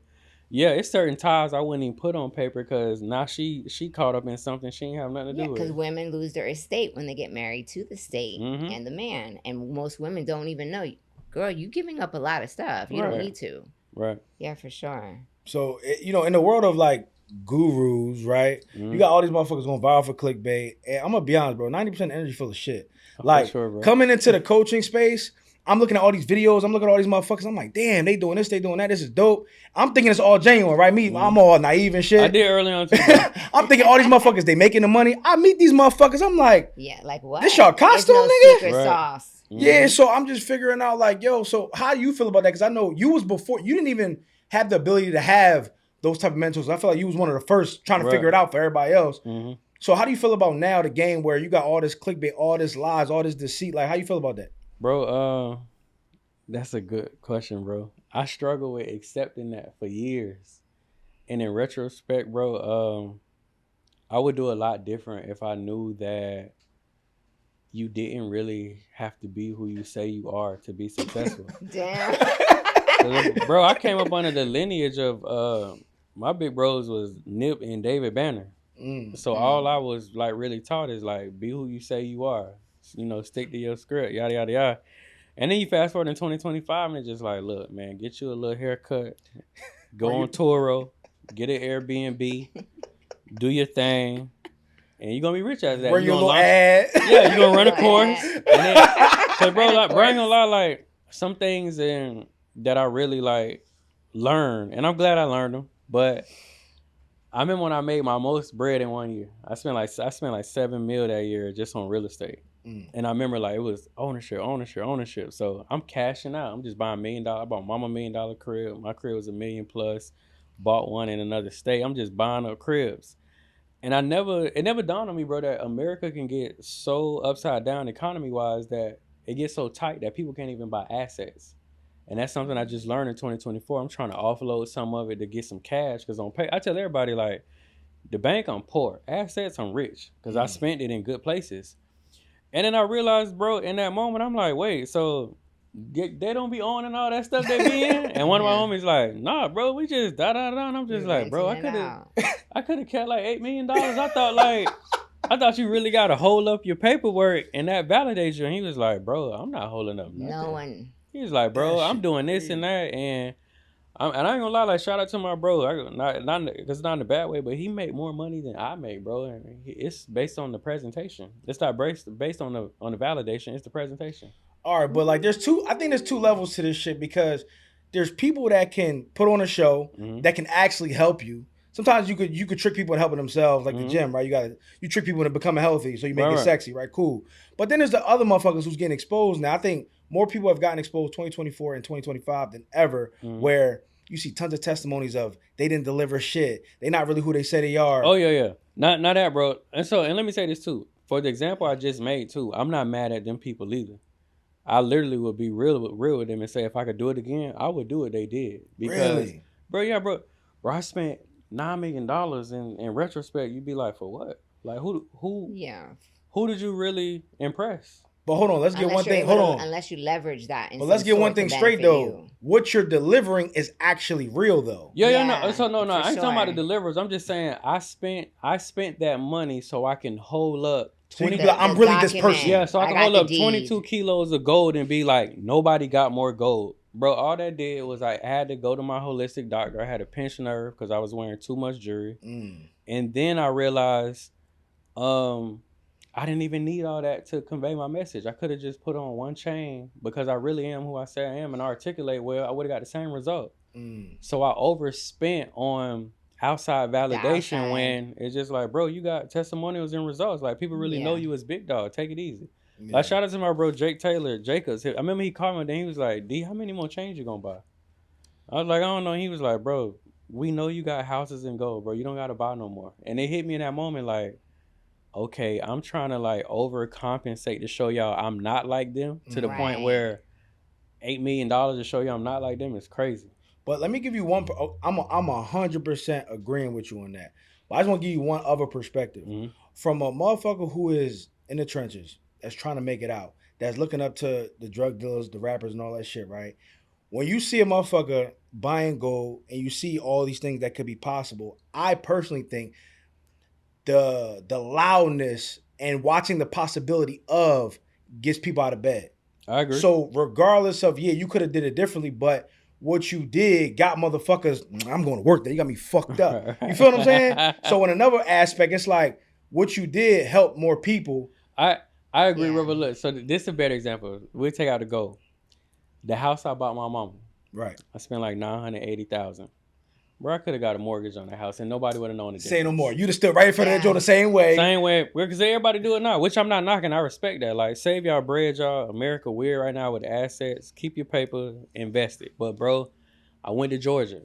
yeah, it's certain ties I wouldn't even put on paper because now she caught up in something she ain't have nothing to do with. Because women lose their estate when they get married to the state and the man. And most women don't even know, girl, you giving up a lot of stuff. You don't need to. Right. Yeah, for sure. So, you know, in the world of like gurus, right? You got all these motherfuckers going viral for clickbait. And I'm going to be honest, bro, 90% energy full of shit. Like, coming into the coaching space, I'm looking at all these videos. I'm looking at all these motherfuckers. I'm like, damn, they doing this, they doing that. This is dope. I'm thinking it's all genuine, right? I'm all naive and shit. I did early on too. I'm thinking all these motherfuckers, they making the money. I meet these motherfuckers. I'm like, yeah, like what? This y'all costume, nigga? Secret sauce. Yeah, so I'm just figuring out like, yo, so how you feel about that? Because I know you was before, you didn't even have the ability to have those type of mentors. I feel like you was one of the first trying to figure it out for everybody else. So how do you feel about now the game where you got all this clickbait, all this lies, all this deceit? Like, how you feel about that? Bro, that's a good question, bro. I struggle with accepting that for years. And in retrospect, bro, I would do a lot different if I knew that you didn't really have to be who you say you are to be successful. Damn. Bro, I came up under the lineage of my big bros was Nip and David Banner. So all I was like really taught is like, be who you say you are. You know, stick to your script, yada, yada, yada. And then you fast forward in 2025 and it's just like, look, man, get you a little haircut, go on Turo, get an Airbnb, do your thing, and you're going to be rich after that. Run your little ad. Yeah, you're going to run a course. And then, so bro, like, bro, I ain't gonna lie, like, some things that I really, like, learned, and I'm glad I learned them, but I remember when I made my most bread in 1 year. I spent like $7 million that year just on real estate. And I remember like it was ownership. So I'm cashing out. I'm just buying $1 million. I bought mama $1 million crib. My crib was $1 million plus. Bought one in another state. I'm just buying up cribs. And it never dawned on me, bro, that America can get so upside down economy wise that it gets so tight that people can't even buy assets. And that's something I just learned in 2024. I'm trying to offload some of it to get some cash because I tell everybody like the bank I'm poor, assets I'm rich because I spent it in good places. And then I realized, bro, in that moment, I'm like, wait, so they don't be owning all that stuff they be in? And one of my homies like, nah, bro, we just da-da-da. And I'm just like, bro, I could have kept like $8 million. I thought you really got to hold up your paperwork and that validates you. And he was like, bro, I'm not holding up nothing. No one. He was like, bro, I'm doing this and that. And I ain't gonna lie, like, shout out to my bro. Not because it's not in a bad way, but he made more money than I make, bro. And it's based on the presentation. It's not based on the validation. It's the presentation. All right, but like I think there's two levels to this shit because there's people that can put on a show that can actually help you. Sometimes you could trick people into helping themselves, like the gym, right? You trick people into becoming healthy, so you make it sexy, right? Cool. But then there's the other motherfuckers who's getting exposed now. I think more people have gotten exposed 2024 and 2025 than ever, where you see tons of testimonies of they didn't deliver shit. They're not really who they say they are. Oh yeah. Not that, bro. And let me say this too. For the example I just made too, I'm not mad at them people either. I literally would be real with them and say if I could do it again, I would do what they did. Because, bro, I spent $9 million in retrospect. You'd be like, for what? Like who did you really impress? But hold on, let's get one thing. Hold on. Unless you leverage that. But let's get one thing straight though. What you're delivering is actually real though. Yeah. No. So no. I ain't talking about the deliverers. I'm just saying I spent that money so I can hold up 20. I'm really this person. Yeah, so I can hold up 22 kilos of gold and be like, nobody got more gold. Bro, all that did was I had to go to my holistic doctor. I had a pinched nerve because I was wearing too much jewelry. And then I realized I didn't even need all that to convey my message. I could have just put on one chain because I really am who I say I am and articulate well. I would have got the same result. So I overspent on outside validation when it's just like, bro, you got testimonials and results. Like people really know you as big dog. Take it easy. Like shout out to my bro Jacobs. I remember he called me and he was like, D, how many more chains you gonna buy? I was like, I don't know. He was like, bro, we know you got houses in gold, bro. You don't gotta buy no more. And it hit me in that moment like, okay, I'm trying to like overcompensate to show y'all I'm not like them to the point where $8 million to show y'all I'm not like them is crazy. But let me give you one. I'm 100% agreeing with you on that. But I just want to give you one other perspective from a motherfucker who is in the trenches, that's trying to make it out, that's looking up to the drug dealers, the rappers, and all that shit. Right? When you see a motherfucker buying gold and you see all these things that could be possible, I personally think the loudness and watching the possibility of gets people out of bed. I agree. So regardless of you could have did it differently, but what you did got motherfuckers, I'm going to work there. You got me fucked up. You feel what I'm saying? So in another aspect, it's like what you did helped more people. I agree, Robert. Look, so this is a better example. We'll take out the gold. The house I bought my mama. Right. I spent like $980,000. Bro, I could have got a mortgage on the house and nobody would have known it. Say no more. You'd have stood right in front of that joint the same way. Same way. Because everybody do it now, which I'm not knocking. I respect that. Like, save y'all bread, y'all. America weird right now with assets. Keep your paper, invest it. But, bro, I went to Georgia.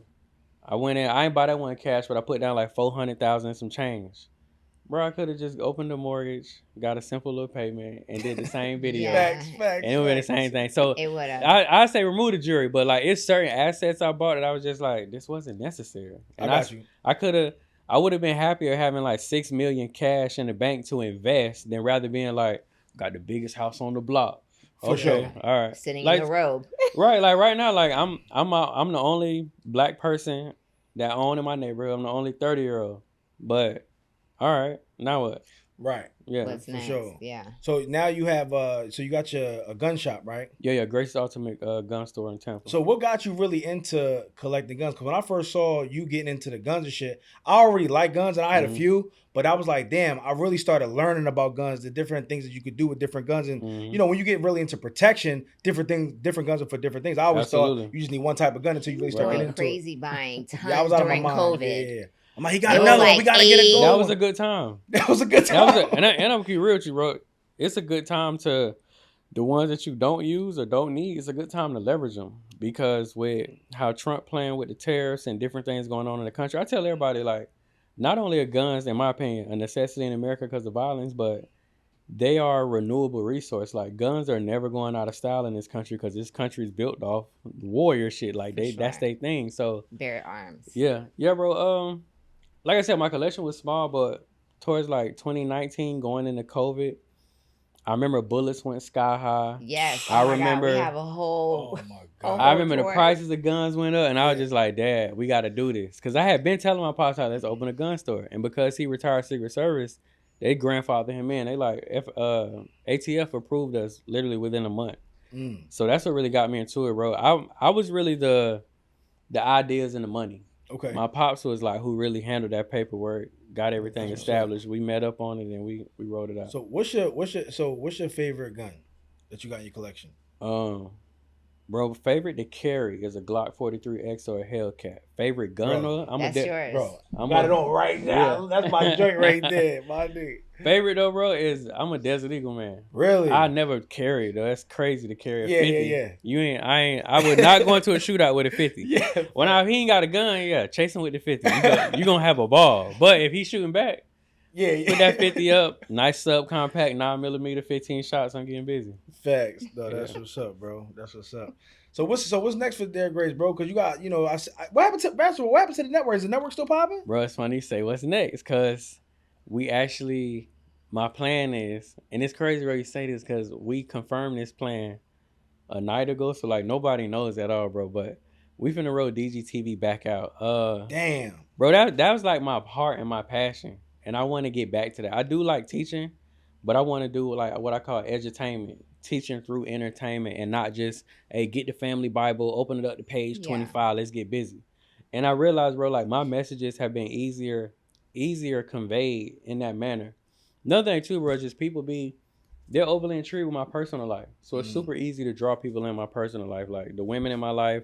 I went in. I ain't buy that one cash, but I put down like $400,000 and some change. Bro, I could have just opened the mortgage, got a simple little payment, and did the same video. Facts. And it would be the same thing. So it would have. I say remove the jury, but like it's certain assets I bought that I was just like, this wasn't necessary. And I got you. I would have been happier having like $6 million cash in the bank to invest than rather being like, got the biggest house on the block. For sure. All right. Sitting like, in a robe. Right. Like right now, like I'm the only black person that own in my neighborhood. I'm the only 30-year-old. But all right, now what? Right. Yeah. What's for next? sure. Yeah. So now you have so you got a gun shop, right? Yeah. Grace's Ultimate Gun Store in Tampa. So what got you really into collecting guns? Because when I first saw you getting into the guns and shit, I already like guns and I had a few, but I was like, damn, I really started learning about guns, the different things that you could do with different guns. And you know, when you get really into protection, different guns are for different things. I always thought you just need one type of gun until you really start getting into crazy buying tons I was out during of my mind. COVID. Yeah. I'm like, he got another one. We gotta get it going. That was a good time. That was a good time. And I'm gonna keep real with you, bro. It's a good time to the ones that you don't use or don't need. It's a good time to leverage them because with how Trump playing with the tariffs and different things going on in the country, I tell everybody like, not only are guns, in my opinion, a necessity in America because of violence, but they are a renewable resource. Like guns are never going out of style in this country because this country is built off warrior shit. Like that's their thing. So bear arms. Yeah, bro. Like I said, my collection was small, but towards like 2019, going into COVID, I remember bullets went sky high. Yes, I remember. God, we have a whole. Oh my God. I remember the prices of guns went up, and I was just like, "Dad, we got to do this." Because I had been telling my pops, "Let's open a gun store," and because he retired Secret Service, they grandfathered him in. They like ATF approved us literally within a month. So that's what really got me into it, bro. I was really the ideas and the money. Okay. My pops was like who really handled that paperwork, got everything established. We met up on it and we wrote it out. So what's your favorite gun that you got in your collection? Bro, favorite to carry is a Glock 43X or a Hellcat. Favorite gun, yours. Bro, I got it on right now. Yeah. That's my joint right there, my nigga. Favorite though, bro, is I'm a Desert Eagle man. Really? I never carry though. That's crazy to carry a 50. Yeah. I would not go into a shootout with a 50. Yeah. If he ain't got a gun, chase him with the 50. You gonna have a ball. But if he's shooting back, put that 50 up, nice subcompact 9mm, 15 shots. I'm getting busy. Facts. No, that's what's up, bro. That's what's up. So what's next for Derrick Grace, bro? Because you got, what happened to the network? Is the network still popping? Bro, it's funny you say what's next, because we actually, my plan is, and it's crazy where you say this because we confirmed this plan a night ago, so like nobody knows at all, bro. But we finna roll DGTV back out. Damn, bro, that was like my heart and my passion. And I want to get back to that. I do like teaching, but I want to do like what I call edutainment, teaching through entertainment and not just, hey, get the family Bible, open it up to page 25, let's get busy. And I realized, bro, like my messages have been easier conveyed in that manner. Another thing too, bro, just they're overly intrigued with my personal life. So it's super easy to draw people in my personal life, like the women in my life,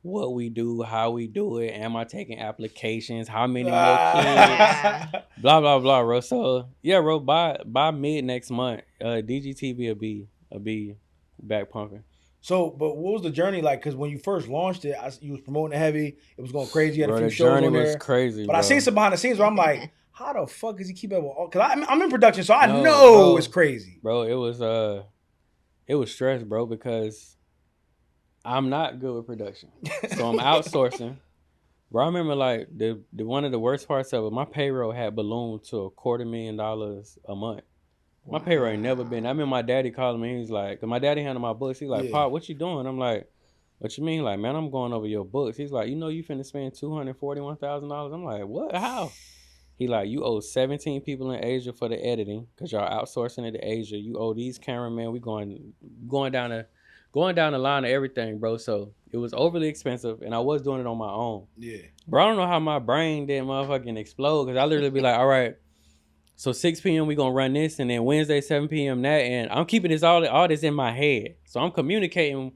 what we do, how we do it, am I taking applications, how many more kids, blah, blah, blah, bro. So, yeah, bro, by mid next month, DGTV will be back pumping. So, but what was the journey like? Because when you first launched it, you was promoting it heavy. It was going crazy. You had a few shows on there. The journey was crazy, But bro. I seen some behind the scenes where I'm like, how the fuck does he keep up with all? Because I'm in production, so I know it's crazy. Bro, it was stress, bro, because I'm not good with production. So I'm outsourcing. Bro, I remember like the one of the worst parts of it, my payroll had ballooned to $250,000 a month. My payroll ain't never been. I remember my daddy calling me. He's like, cause my daddy handled my books. He's like, Pop, what you doing? I'm like, what you mean? Like, man, I'm going over your books. He's like, you finna spend $241,000. I'm like, what? How? He like, you owe 17 people in Asia for the editing, cause y'all outsourcing it to Asia. You owe these cameramen. We going down the line of everything, bro. So it was overly expensive, and I was doing it on my own. Yeah, bro. I don't know how my brain didn't motherfucking explode, cause I literally be like, all right. So 6 p.m. we gonna run this, and then Wednesday 7 p.m. that, and I'm keeping this all this in my head. So I'm communicating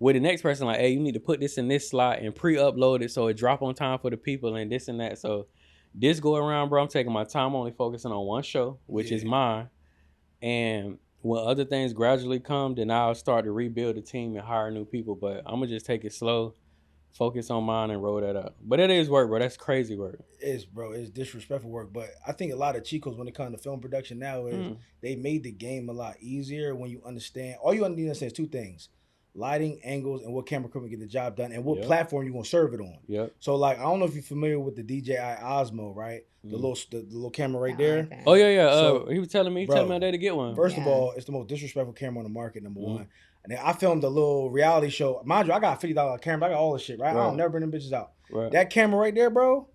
with the next person like, hey, you need to put this in this slot and pre-upload it so it drop on time for the people and this and that. So this go around, bro, I'm taking my time, only focusing on one show, which is mine. And when other things gradually come, then I'll start to rebuild the team and hire new people. But I'm gonna just take it slow, focus on mine and roll that up. But it is work, bro. That's crazy work. It's disrespectful work. But I think a lot of Chicos, when it comes to film production now, is they made the game a lot easier when you understand. All you need to understand is two things: lighting, angles, and what camera equipment get the job done, and what platform you're gonna serve it on. Yep. So like, I don't know if you're familiar with the DJI Osmo, right? The little camera right there. Okay. Oh yeah. So, he was telling me, my dad to get one. First of all, it's the most disrespectful camera on the market, number one. And then I filmed a little reality show. Mind you, I got a $50 camera. I got all this shit, right? I don't never bring them bitches out. Right. That camera right there, bro.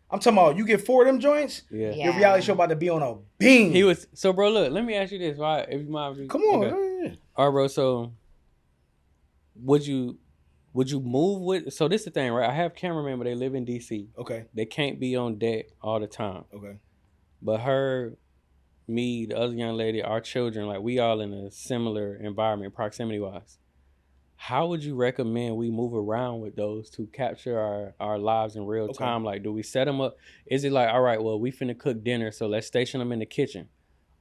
I'm talking about you get 4 of them joints. Yeah. Your reality show about to be on a beam. So, bro, look, let me ask you this. Right? If you mind, come on. Okay. All right, bro. So, would you move with? So this is the thing, right? I have cameramen, but they live in DC. Okay. They can't be on deck all the time. Okay. But me, the other young lady, our children, like we all in a similar environment, proximity wise. how would you recommend we move around with those to capture our lives in real time? Like, do we set them up? Is it like, all right, well, we finna cook dinner, so let's station them in the kitchen?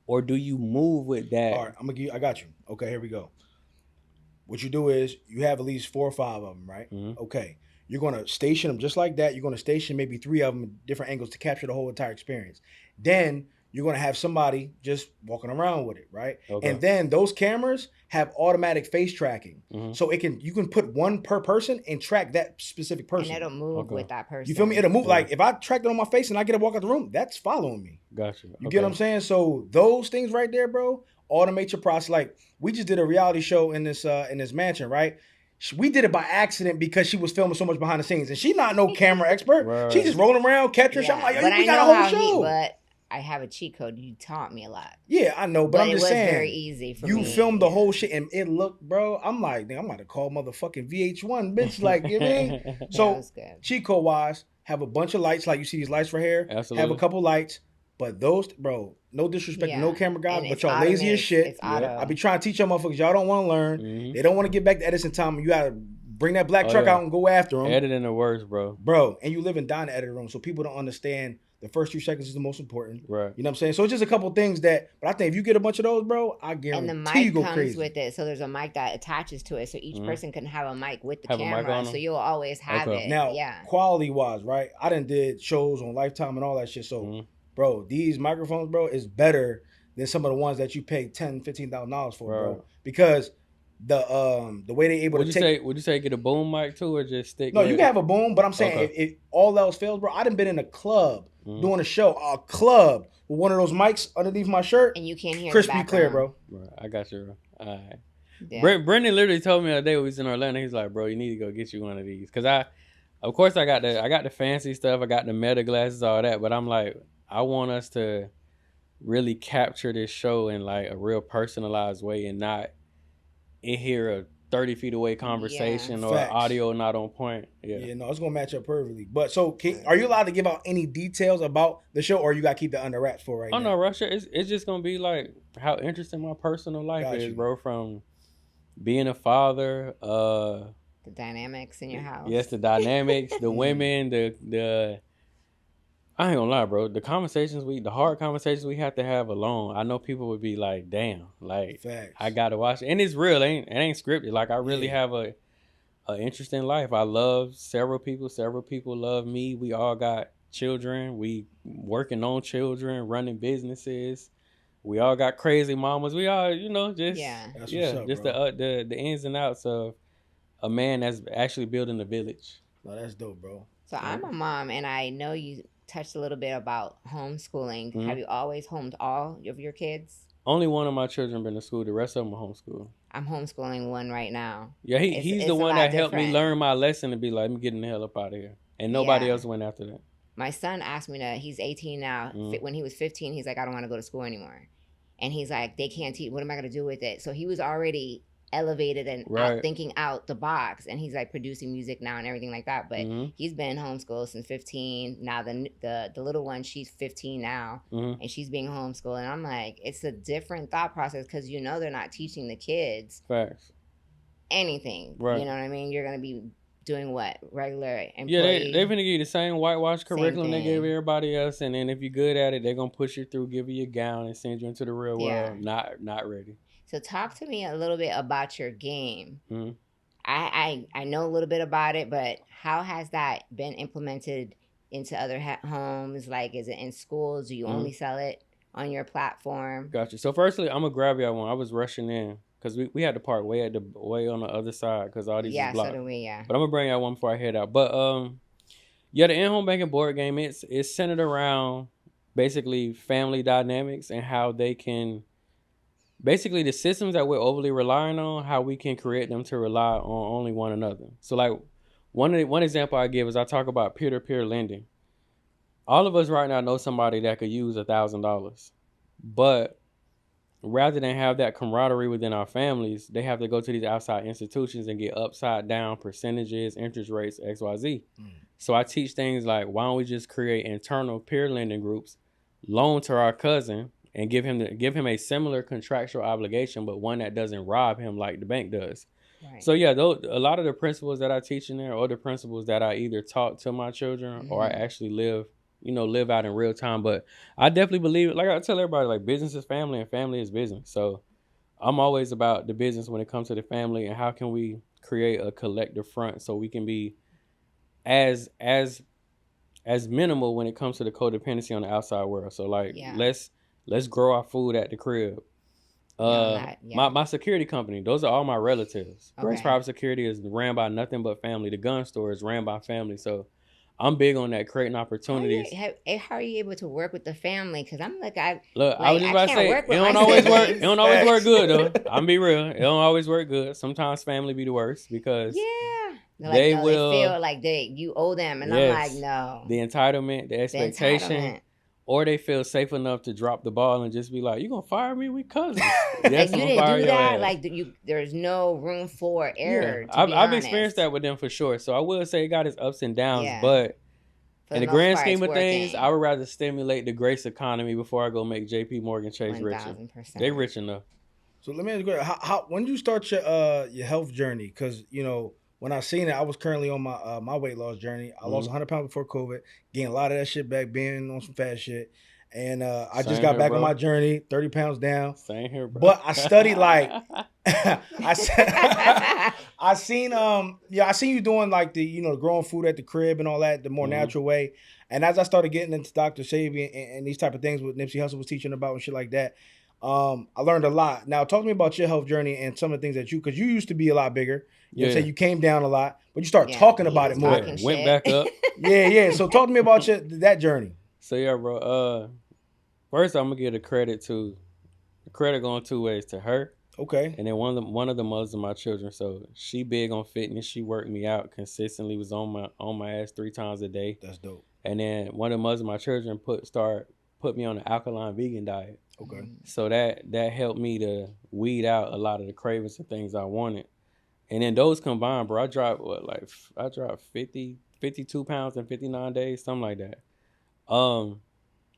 Or do you move with that? All right, I got you. Okay, here we go. What you do is you have at least 4 or 5 of them, right? Okay. You're going to station them just like that. You're going to station maybe 3 of them at different angles to capture the whole entire experience. Then you're going to have somebody just walking around with it, right? And then those cameras have automatic face tracking. So you can put one per person and track that specific person. And it'll move with that person. You feel me? It'll move. Like if I track it on my face and I get to walk out the room, that's following me. Gotcha. You get what I'm saying? So those things right there, bro, automate your process. Like we just did a reality show in this mansion, right? We did it by accident because she was filming so much behind the scenes, and she's not no camera expert. Right. She just rolling around, catching. I'm like, yo, we got a whole show. But I have a cheat code. You taught me a lot. Yeah, I know, but I'm just saying. It was very easy for me. You filmed the whole shit, and it looked, bro. I'm like, I'm about to call motherfucking VH1, bitch. Like, you know what I mean? So, cheat code wise, have a bunch of lights. Like you see these lights right here. Absolutely. Have a couple lights. But those, bro, no disrespect to no camera guys, but y'all lazy as shit. I be trying to teach y'all motherfuckers. Y'all don't want to learn. They don't want to get back to editing time. You got to bring that black truck out and go after them. Editing the worst, bro. Bro, and you live and die in the editing room, so people don't understand the first 2 seconds is the most important. Right. You know what I'm saying? So it's just a couple things that, but I think if you get a bunch of those, bro, I guarantee and the mic you go comes crazy. with it. So there's a mic that attaches to it. So each person can have a mic with the camera. So you'll always have it. Now, quality wise, right? I done did shows on Lifetime and all that shit. So, bro, these microphones, bro, is better than some of the ones that you pay $10,000, $15,000 for, bro. Because the way they able to take. Would you say get a boom mic too, or just stick? No, you can have a boom, but I'm saying if all else fails, bro, I done been in a club doing a show, with one of those mics underneath my shirt, and you can't hear crispy clear, bro. Right, I got you, bro. All right. Yeah. Brendan literally told me the other day when we was in Orlando. He's like, bro, you need to go get you one of these, because of course I got the fancy stuff, I got the Meta glasses, all that, but I'm like, I want us to really capture this show in like a real personalized way and not hear a 30 feet away conversation or audio not on point. Yeah, no, it's gonna match up perfectly. But so, are you allowed to give out any details about the show, or you gotta keep that under wraps for right now? Oh no, Russia. It's just gonna be like how interesting my personal life is, bro. From being a father, the dynamics in your house. Yes, the dynamics, the women, the. I ain't gonna lie, bro. The hard conversations we have to have alone. I know people would be like, "Damn, like facts. I gotta watch it," and it's real. It ain't scripted. Like I really have a interesting life. I love several people. Several people love me. We all got children. We working on children, running businesses. We all got crazy mamas. We all, just That's what's up, just bro. the ins and outs of a man that's actually building a village. No, that's dope, bro. So I'm a mom, and I know you touched a little bit about homeschooling. Have you always homed all of your kids? Only one of my children been to school. The rest of them are homeschooled. I'm homeschooling one right now. Yeah, he's the one that helped me learn my lesson and be like, I'm getting the hell up out of here. And nobody else went after that. My son asked me he's 18 now. When he was 15, he's like, I don't want to go to school anymore. And he's like, they can't teach. What am I going to do with it? So he was already elevated and thinking out the box, and he's like producing music now and everything like that, but he's been homeschooled since 15. Now the little one, she's 15 now, and she's being homeschooled, and I'm like, it's a different thought process, because they're not teaching the kids anything, you know what I mean? You're gonna be doing what? Regular employee. They're gonna give you the same whitewash curriculum they gave everybody else, and then if you're good at it, they're gonna push you through, give you a gown, and send you into the real world not ready. So talk to me a little bit about your game. I know a little bit about it, but how has that been implemented into other homes? Like, is it in schools? Do you only sell it on your platform? Gotcha. So firstly, I'm gonna grab y'all one. I was rushing in because we had to park way on the other side because all these is blocked. So do we, But I'm gonna bring y'all one before I head out. But the in-home banking board game, it's centered around basically family dynamics and how they can. Basically, the systems that we're overly relying on, how we can create them to rely on only one another. So, like, one example I give is I talk about peer-to-peer lending. All of us right now know somebody that could use $1,000. But rather than have that camaraderie within our families, they have to go to these outside institutions and get upside-down percentages, interest rates, XYZ. So I teach things like, why don't we just create internal peer lending groups, loan to our cousin, and give him a similar contractual obligation, but one that doesn't rob him like the bank does. Right. So yeah, a lot of the principles that I teach in there are the principles that I either taught to my children or I actually live out in real time. But I definitely believe, like I tell everybody, like business is family and family is business. So I'm always about the business when it comes to the family and how can we create a collective front so we can be as minimal when it comes to the codependency on the outside world. So like let's grow our food at the crib. My security company, those are all my relatives. Okay. Grace Private Security is ran by nothing but family. The gun store is ran by family. So I'm big on that, creating opportunities. How are you able to work with the family? Because I'm like, I was just about to say, it don't always work good though. I'm be real, it don't always work good. Sometimes family be the worst because they feel like you owe them, and I'm like, no, the entitlement, the expectation. Or they feel safe enough to drop the ball and just be like, "You gonna fire me? We cousins." Like you didn't do that. Like there's no room for error. Yeah. I've experienced that with them for sure. So I will say it got its ups and downs, but in the grand scheme of things, I would rather stimulate the Grace economy before I go make J.P. Morgan Chase richer. They rich enough. So let me ask you, how when did you start your health journey? Because when I seen it, I was currently on my my weight loss journey. I lost 100 pounds before COVID, gained a lot of that shit back, being on some fat shit. And I just got back on my journey, 30 pounds down. Same here, bro. But I studied I seen you doing like the growing food at the crib and all that, the more natural way. And as I started getting into Dr. Sabi and these type of things what Nipsey Hussle was teaching about and shit like that, I learned a lot. Now talk to me about your health journey and some of the things that because you used to be a lot bigger. You know, say you came down a lot, but you start talking about it more. Went back up. So talk to me about that journey. So yeah, bro. First I'm gonna give the credit going two ways, to her. Okay. And then one of the mothers of my children. So she big on fitness. She worked me out consistently. Was on my ass 3 times a day. That's dope. And then one of the mothers of my children put me on an alkaline vegan diet. Okay. So that helped me to weed out a lot of the cravings and things I wanted. And then those combined, bro, I dropped 52 pounds in 59 days, something like that.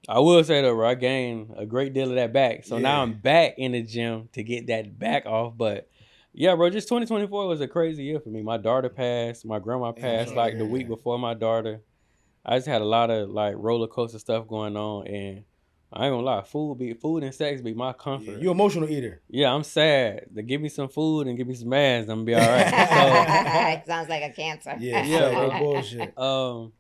I will say though, bro, I gained a great deal of that back. So now I'm back in the gym to get that back off. But yeah, bro, just 2024 was a crazy year for me. My daughter passed. My grandma passed the week before my daughter. I just had a lot of like roller coaster stuff going on, and I ain't gonna lie, food and sex be my comfort. Yeah, you emotional eater. Yeah, I'm sad. To give me some food and give me some ass, I'm gonna be all right. So, sounds like a cancer. Yeah, bullshit. So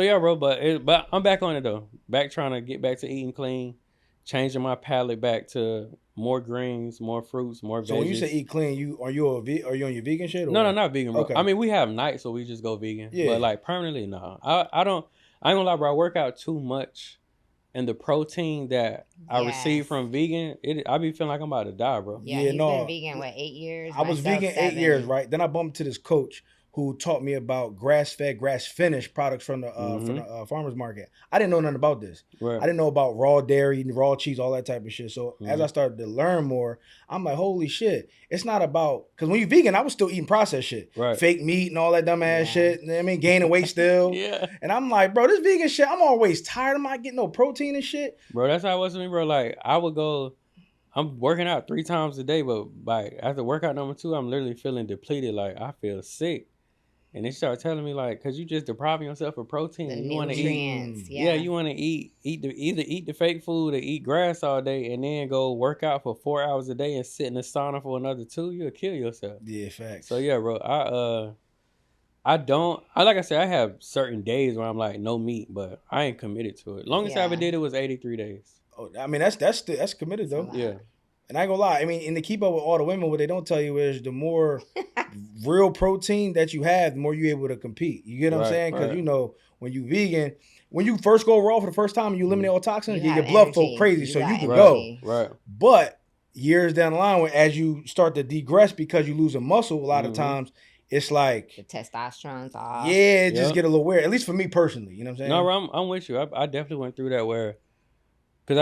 yeah, bro, but I'm back on it though. Back trying to get back to eating clean, changing my palate back to more greens, more fruits, more veggies. So when you say eat clean, are you on your vegan shit? Or No, not vegan, bro. Okay. I mean, we have nights where we just go vegan. Yeah. But like permanently, no. I ain't gonna lie, bro. I work out too much. And the protein that I receive from vegan, I be feeling like I'm about to die, bro. Yeah, he's been vegan, 8 years? I was vegan 8 years, right? Then I bumped into this coach who taught me about grass-fed, grass-finished products from the farmer's market. I didn't know nothing about this. Right. I didn't know about raw dairy, raw cheese, all that type of shit. So as I started to learn more, I'm like, holy shit. It's not about, because when you're vegan, I was still eating processed shit. Right. Fake meat and all that dumb ass shit. You know what I mean? Gaining weight still. And I'm like, bro, this vegan shit, I'm always tired. I'm not getting no protein and shit. Bro, that's how it was for me, bro. Like, I'm working out 3 times a day, but like after workout number 2, I'm literally feeling depleted. Like, I feel sick. And they start telling me, like, because you just depriving yourself of protein. The you want to nutrients, eat. You want to either eat the fake food or eat grass all day and then go work out for 4 hours a day and sit in the sauna for another 2, you'll kill yourself. Yeah, facts. So, yeah, bro, like I said, I have certain days where I'm like, no meat, but I ain't committed to it. Longest I ever did it was 83 days. Oh, I mean, that's committed, though. Yeah. And I ain't gonna lie, I mean, and to keep up with all the women, what they don't tell you is the more real protein that you have, the more you're able to compete. You get what I'm saying? Because, when you vegan, when you first go raw for the first time and you eliminate all toxins, your blood flow crazy, so you can go. Right. But years down the line, as you start to degress because you lose a muscle, a lot of times, it's like the testosterone's off. Yeah, it just get a little weird. At least for me personally, you know what I'm saying? No, I'm with you. I definitely went through that where, because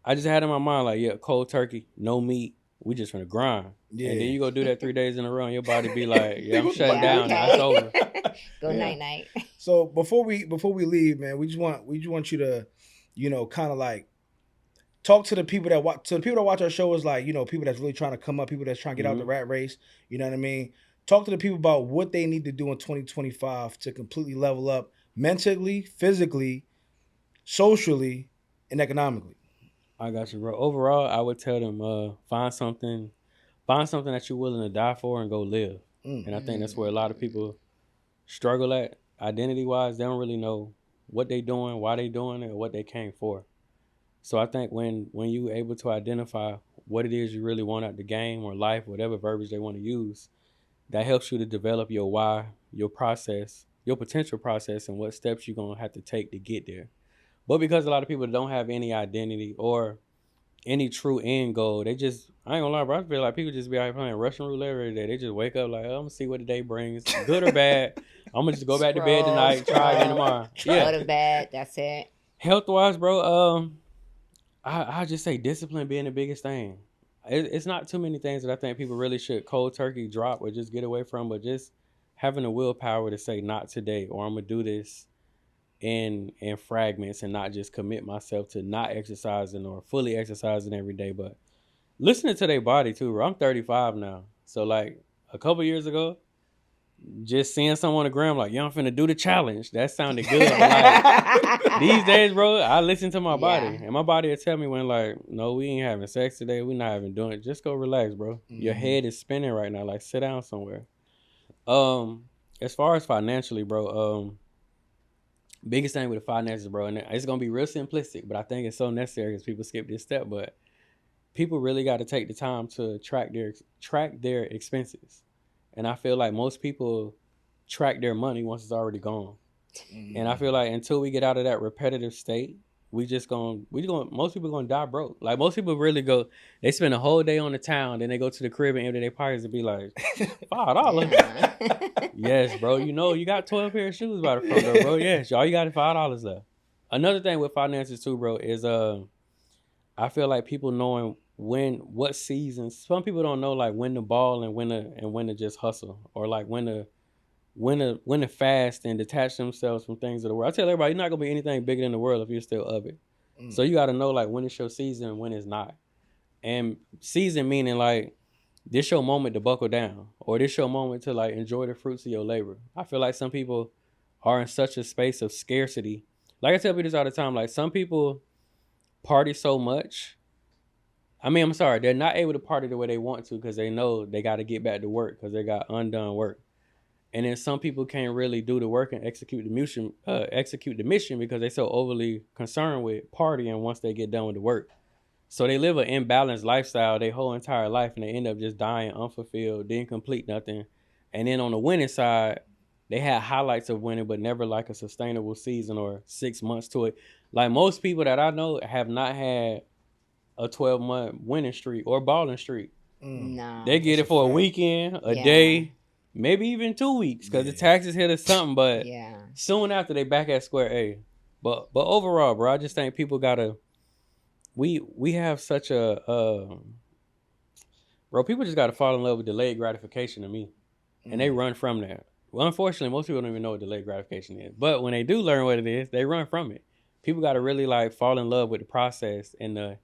I just had in my mind like, cold turkey, no meat. We just finna grind. Yeah. And then you go do that 3 days in a row and your body be like, I'm shutting down. Now it's over. Go night. So before we leave, man, we just want you to, kind of like talk to the people that watch our show is like, you know, people that's really trying to come up, people that's trying to get out the rat race. You know what I mean? Talk to the people about what they need to do in 2025 to completely level up mentally, physically, socially, and economically. I got you, bro. Overall, I would tell them find something that you're willing to die for and go live. And I think that's where a lot of people struggle at identity wise. They don't really know what they doing, why they doing it, or what they came for. So I think when you able to identify what it is you really want out the game or life, whatever verbiage they want to use, that helps you to develop your why, your process, your potential process, and what steps you're going to have to take to get there. But because a lot of people don't have any identity or any true end goal, they just, I ain't gonna lie, bro, I feel like people just be out here playing Russian roulette every day. They just wake up like, oh, I'm gonna see what the day brings, good or bad. I'm gonna just go back to bed tonight, try again tomorrow. Go to bed, that's it. Health-wise, bro, I just say discipline being the biggest thing. It's not too many things that I think people really should cold turkey drop or just get away from, but just having the willpower to say not today, or I'm gonna do this in fragments and not just commit myself to not exercising or fully exercising every day, but listening to their body too, bro. I'm 35 now. So like a couple years ago, just seeing someone on the gram like, yo, I'm finna do the challenge. That sounded good. Like, these days, bro, I listen to my body. And my body will tell me when like, no, we ain't having sex today. We not even doing it. Just go relax, bro. Your head is spinning right now. Like, sit down somewhere. As far as financially, bro, biggest thing with the finances, bro, and it's going to be real simplistic, but I think it's so necessary because people skip this step, but people really got to take the time to track their expenses. And I feel like most people track their money once it's already gone. And I feel like until we get out of that repetitive state, most people gonna die broke. Like most people really they spend a whole day on the town, then they go to the crib and empty their pockets and be like, $5. Yes, bro. You know, you got 12 pair of shoes by the front door, bro. Yes, all you got is $5 left. Another thing with finances too, bro, is I feel like people knowing what seasons. Some people don't know like when to ball and when to just hustle, or like when to fast and detach themselves from things of the world. I tell everybody, you're not gonna be anything bigger than the world if you're still of it. So you got to know like when it's your season and when it's not. And season meaning like this your moment to buckle down, or this your moment to like enjoy the fruits of your labor. I feel like some people are in such a space of scarcity. Like I tell people this all the time, like some people party so much. They're not able to party the way they want to because they know they got to get back to work because they got undone work. And then some people can't really do the work and execute the mission because they're so overly concerned with partying once they get done with the work. So they live an imbalanced lifestyle their whole entire life, and they end up just dying unfulfilled, didn't complete nothing. And then on the winning side, they had highlights of winning, but never like a sustainable season or 6 months to it. Like most people that I know have not had a 12-month winning streak or balling streak. No. They get it for a weekend, a day, maybe even 2 weeks because the taxes hit or something, but soon after they back at square A. But overall, bro, I just think people gotta, we have such a, bro, people just gotta fall in love with delayed gratification to me. And they run from that. Well, unfortunately, most people don't even know what delayed gratification is. But when they do learn what it is, they run from it. People gotta really like fall in love with the process and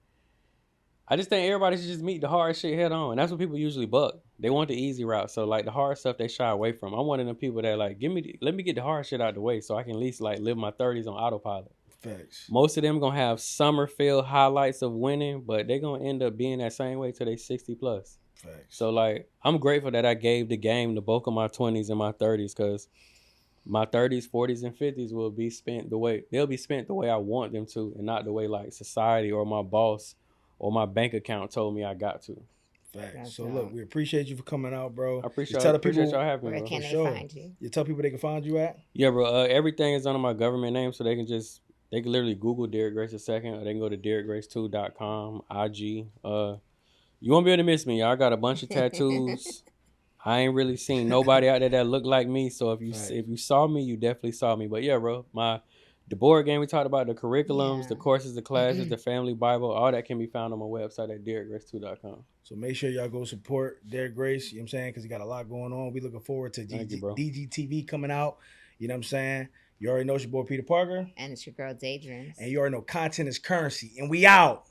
I just think everybody should just meet the hard shit head on. And that's what people usually buck. They want the easy route. So like the hard stuff they shy away from. I'm one of them people that like, let me get the hard shit out of the way so I can at least like live my 30s on autopilot. Facts. Most of them gonna have summer filled highlights of winning, but they're gonna end up being that same way till they 60 plus. Facts. So like I'm grateful that I gave the game the bulk of my 20s and my 30s because my 30s, 40s, and 50s will be spent the way I want them to, and not the way like society or my boss or my bank account told me I got to. Facts. So look, we appreciate you for coming out, bro. I appreciate y'all having me, bro. Where can they find you? You tell people they can find you at? Yeah, bro. Everything is under my government name, so they can literally Google Derrick Grace II, or they can go to DerrickGraceTwo.com, IG. You won't be able to miss me, y'all. I got a bunch of tattoos. I ain't really seen nobody out there that look like me. So if you saw me, you definitely saw me. But yeah, bro, the board game we talked about, the curriculums, the courses, the classes, the family Bible, all that can be found on my website at DerrickGraceTwo.com. So make sure y'all go support Derrick Grace, you know what I'm saying? Because he got a lot going on. We looking forward to DGTV coming out. You know what I'm saying? You already know it's your boy Peter Parkkerr. And it's your girl DaeDreams. And you already know content is currency. And we out.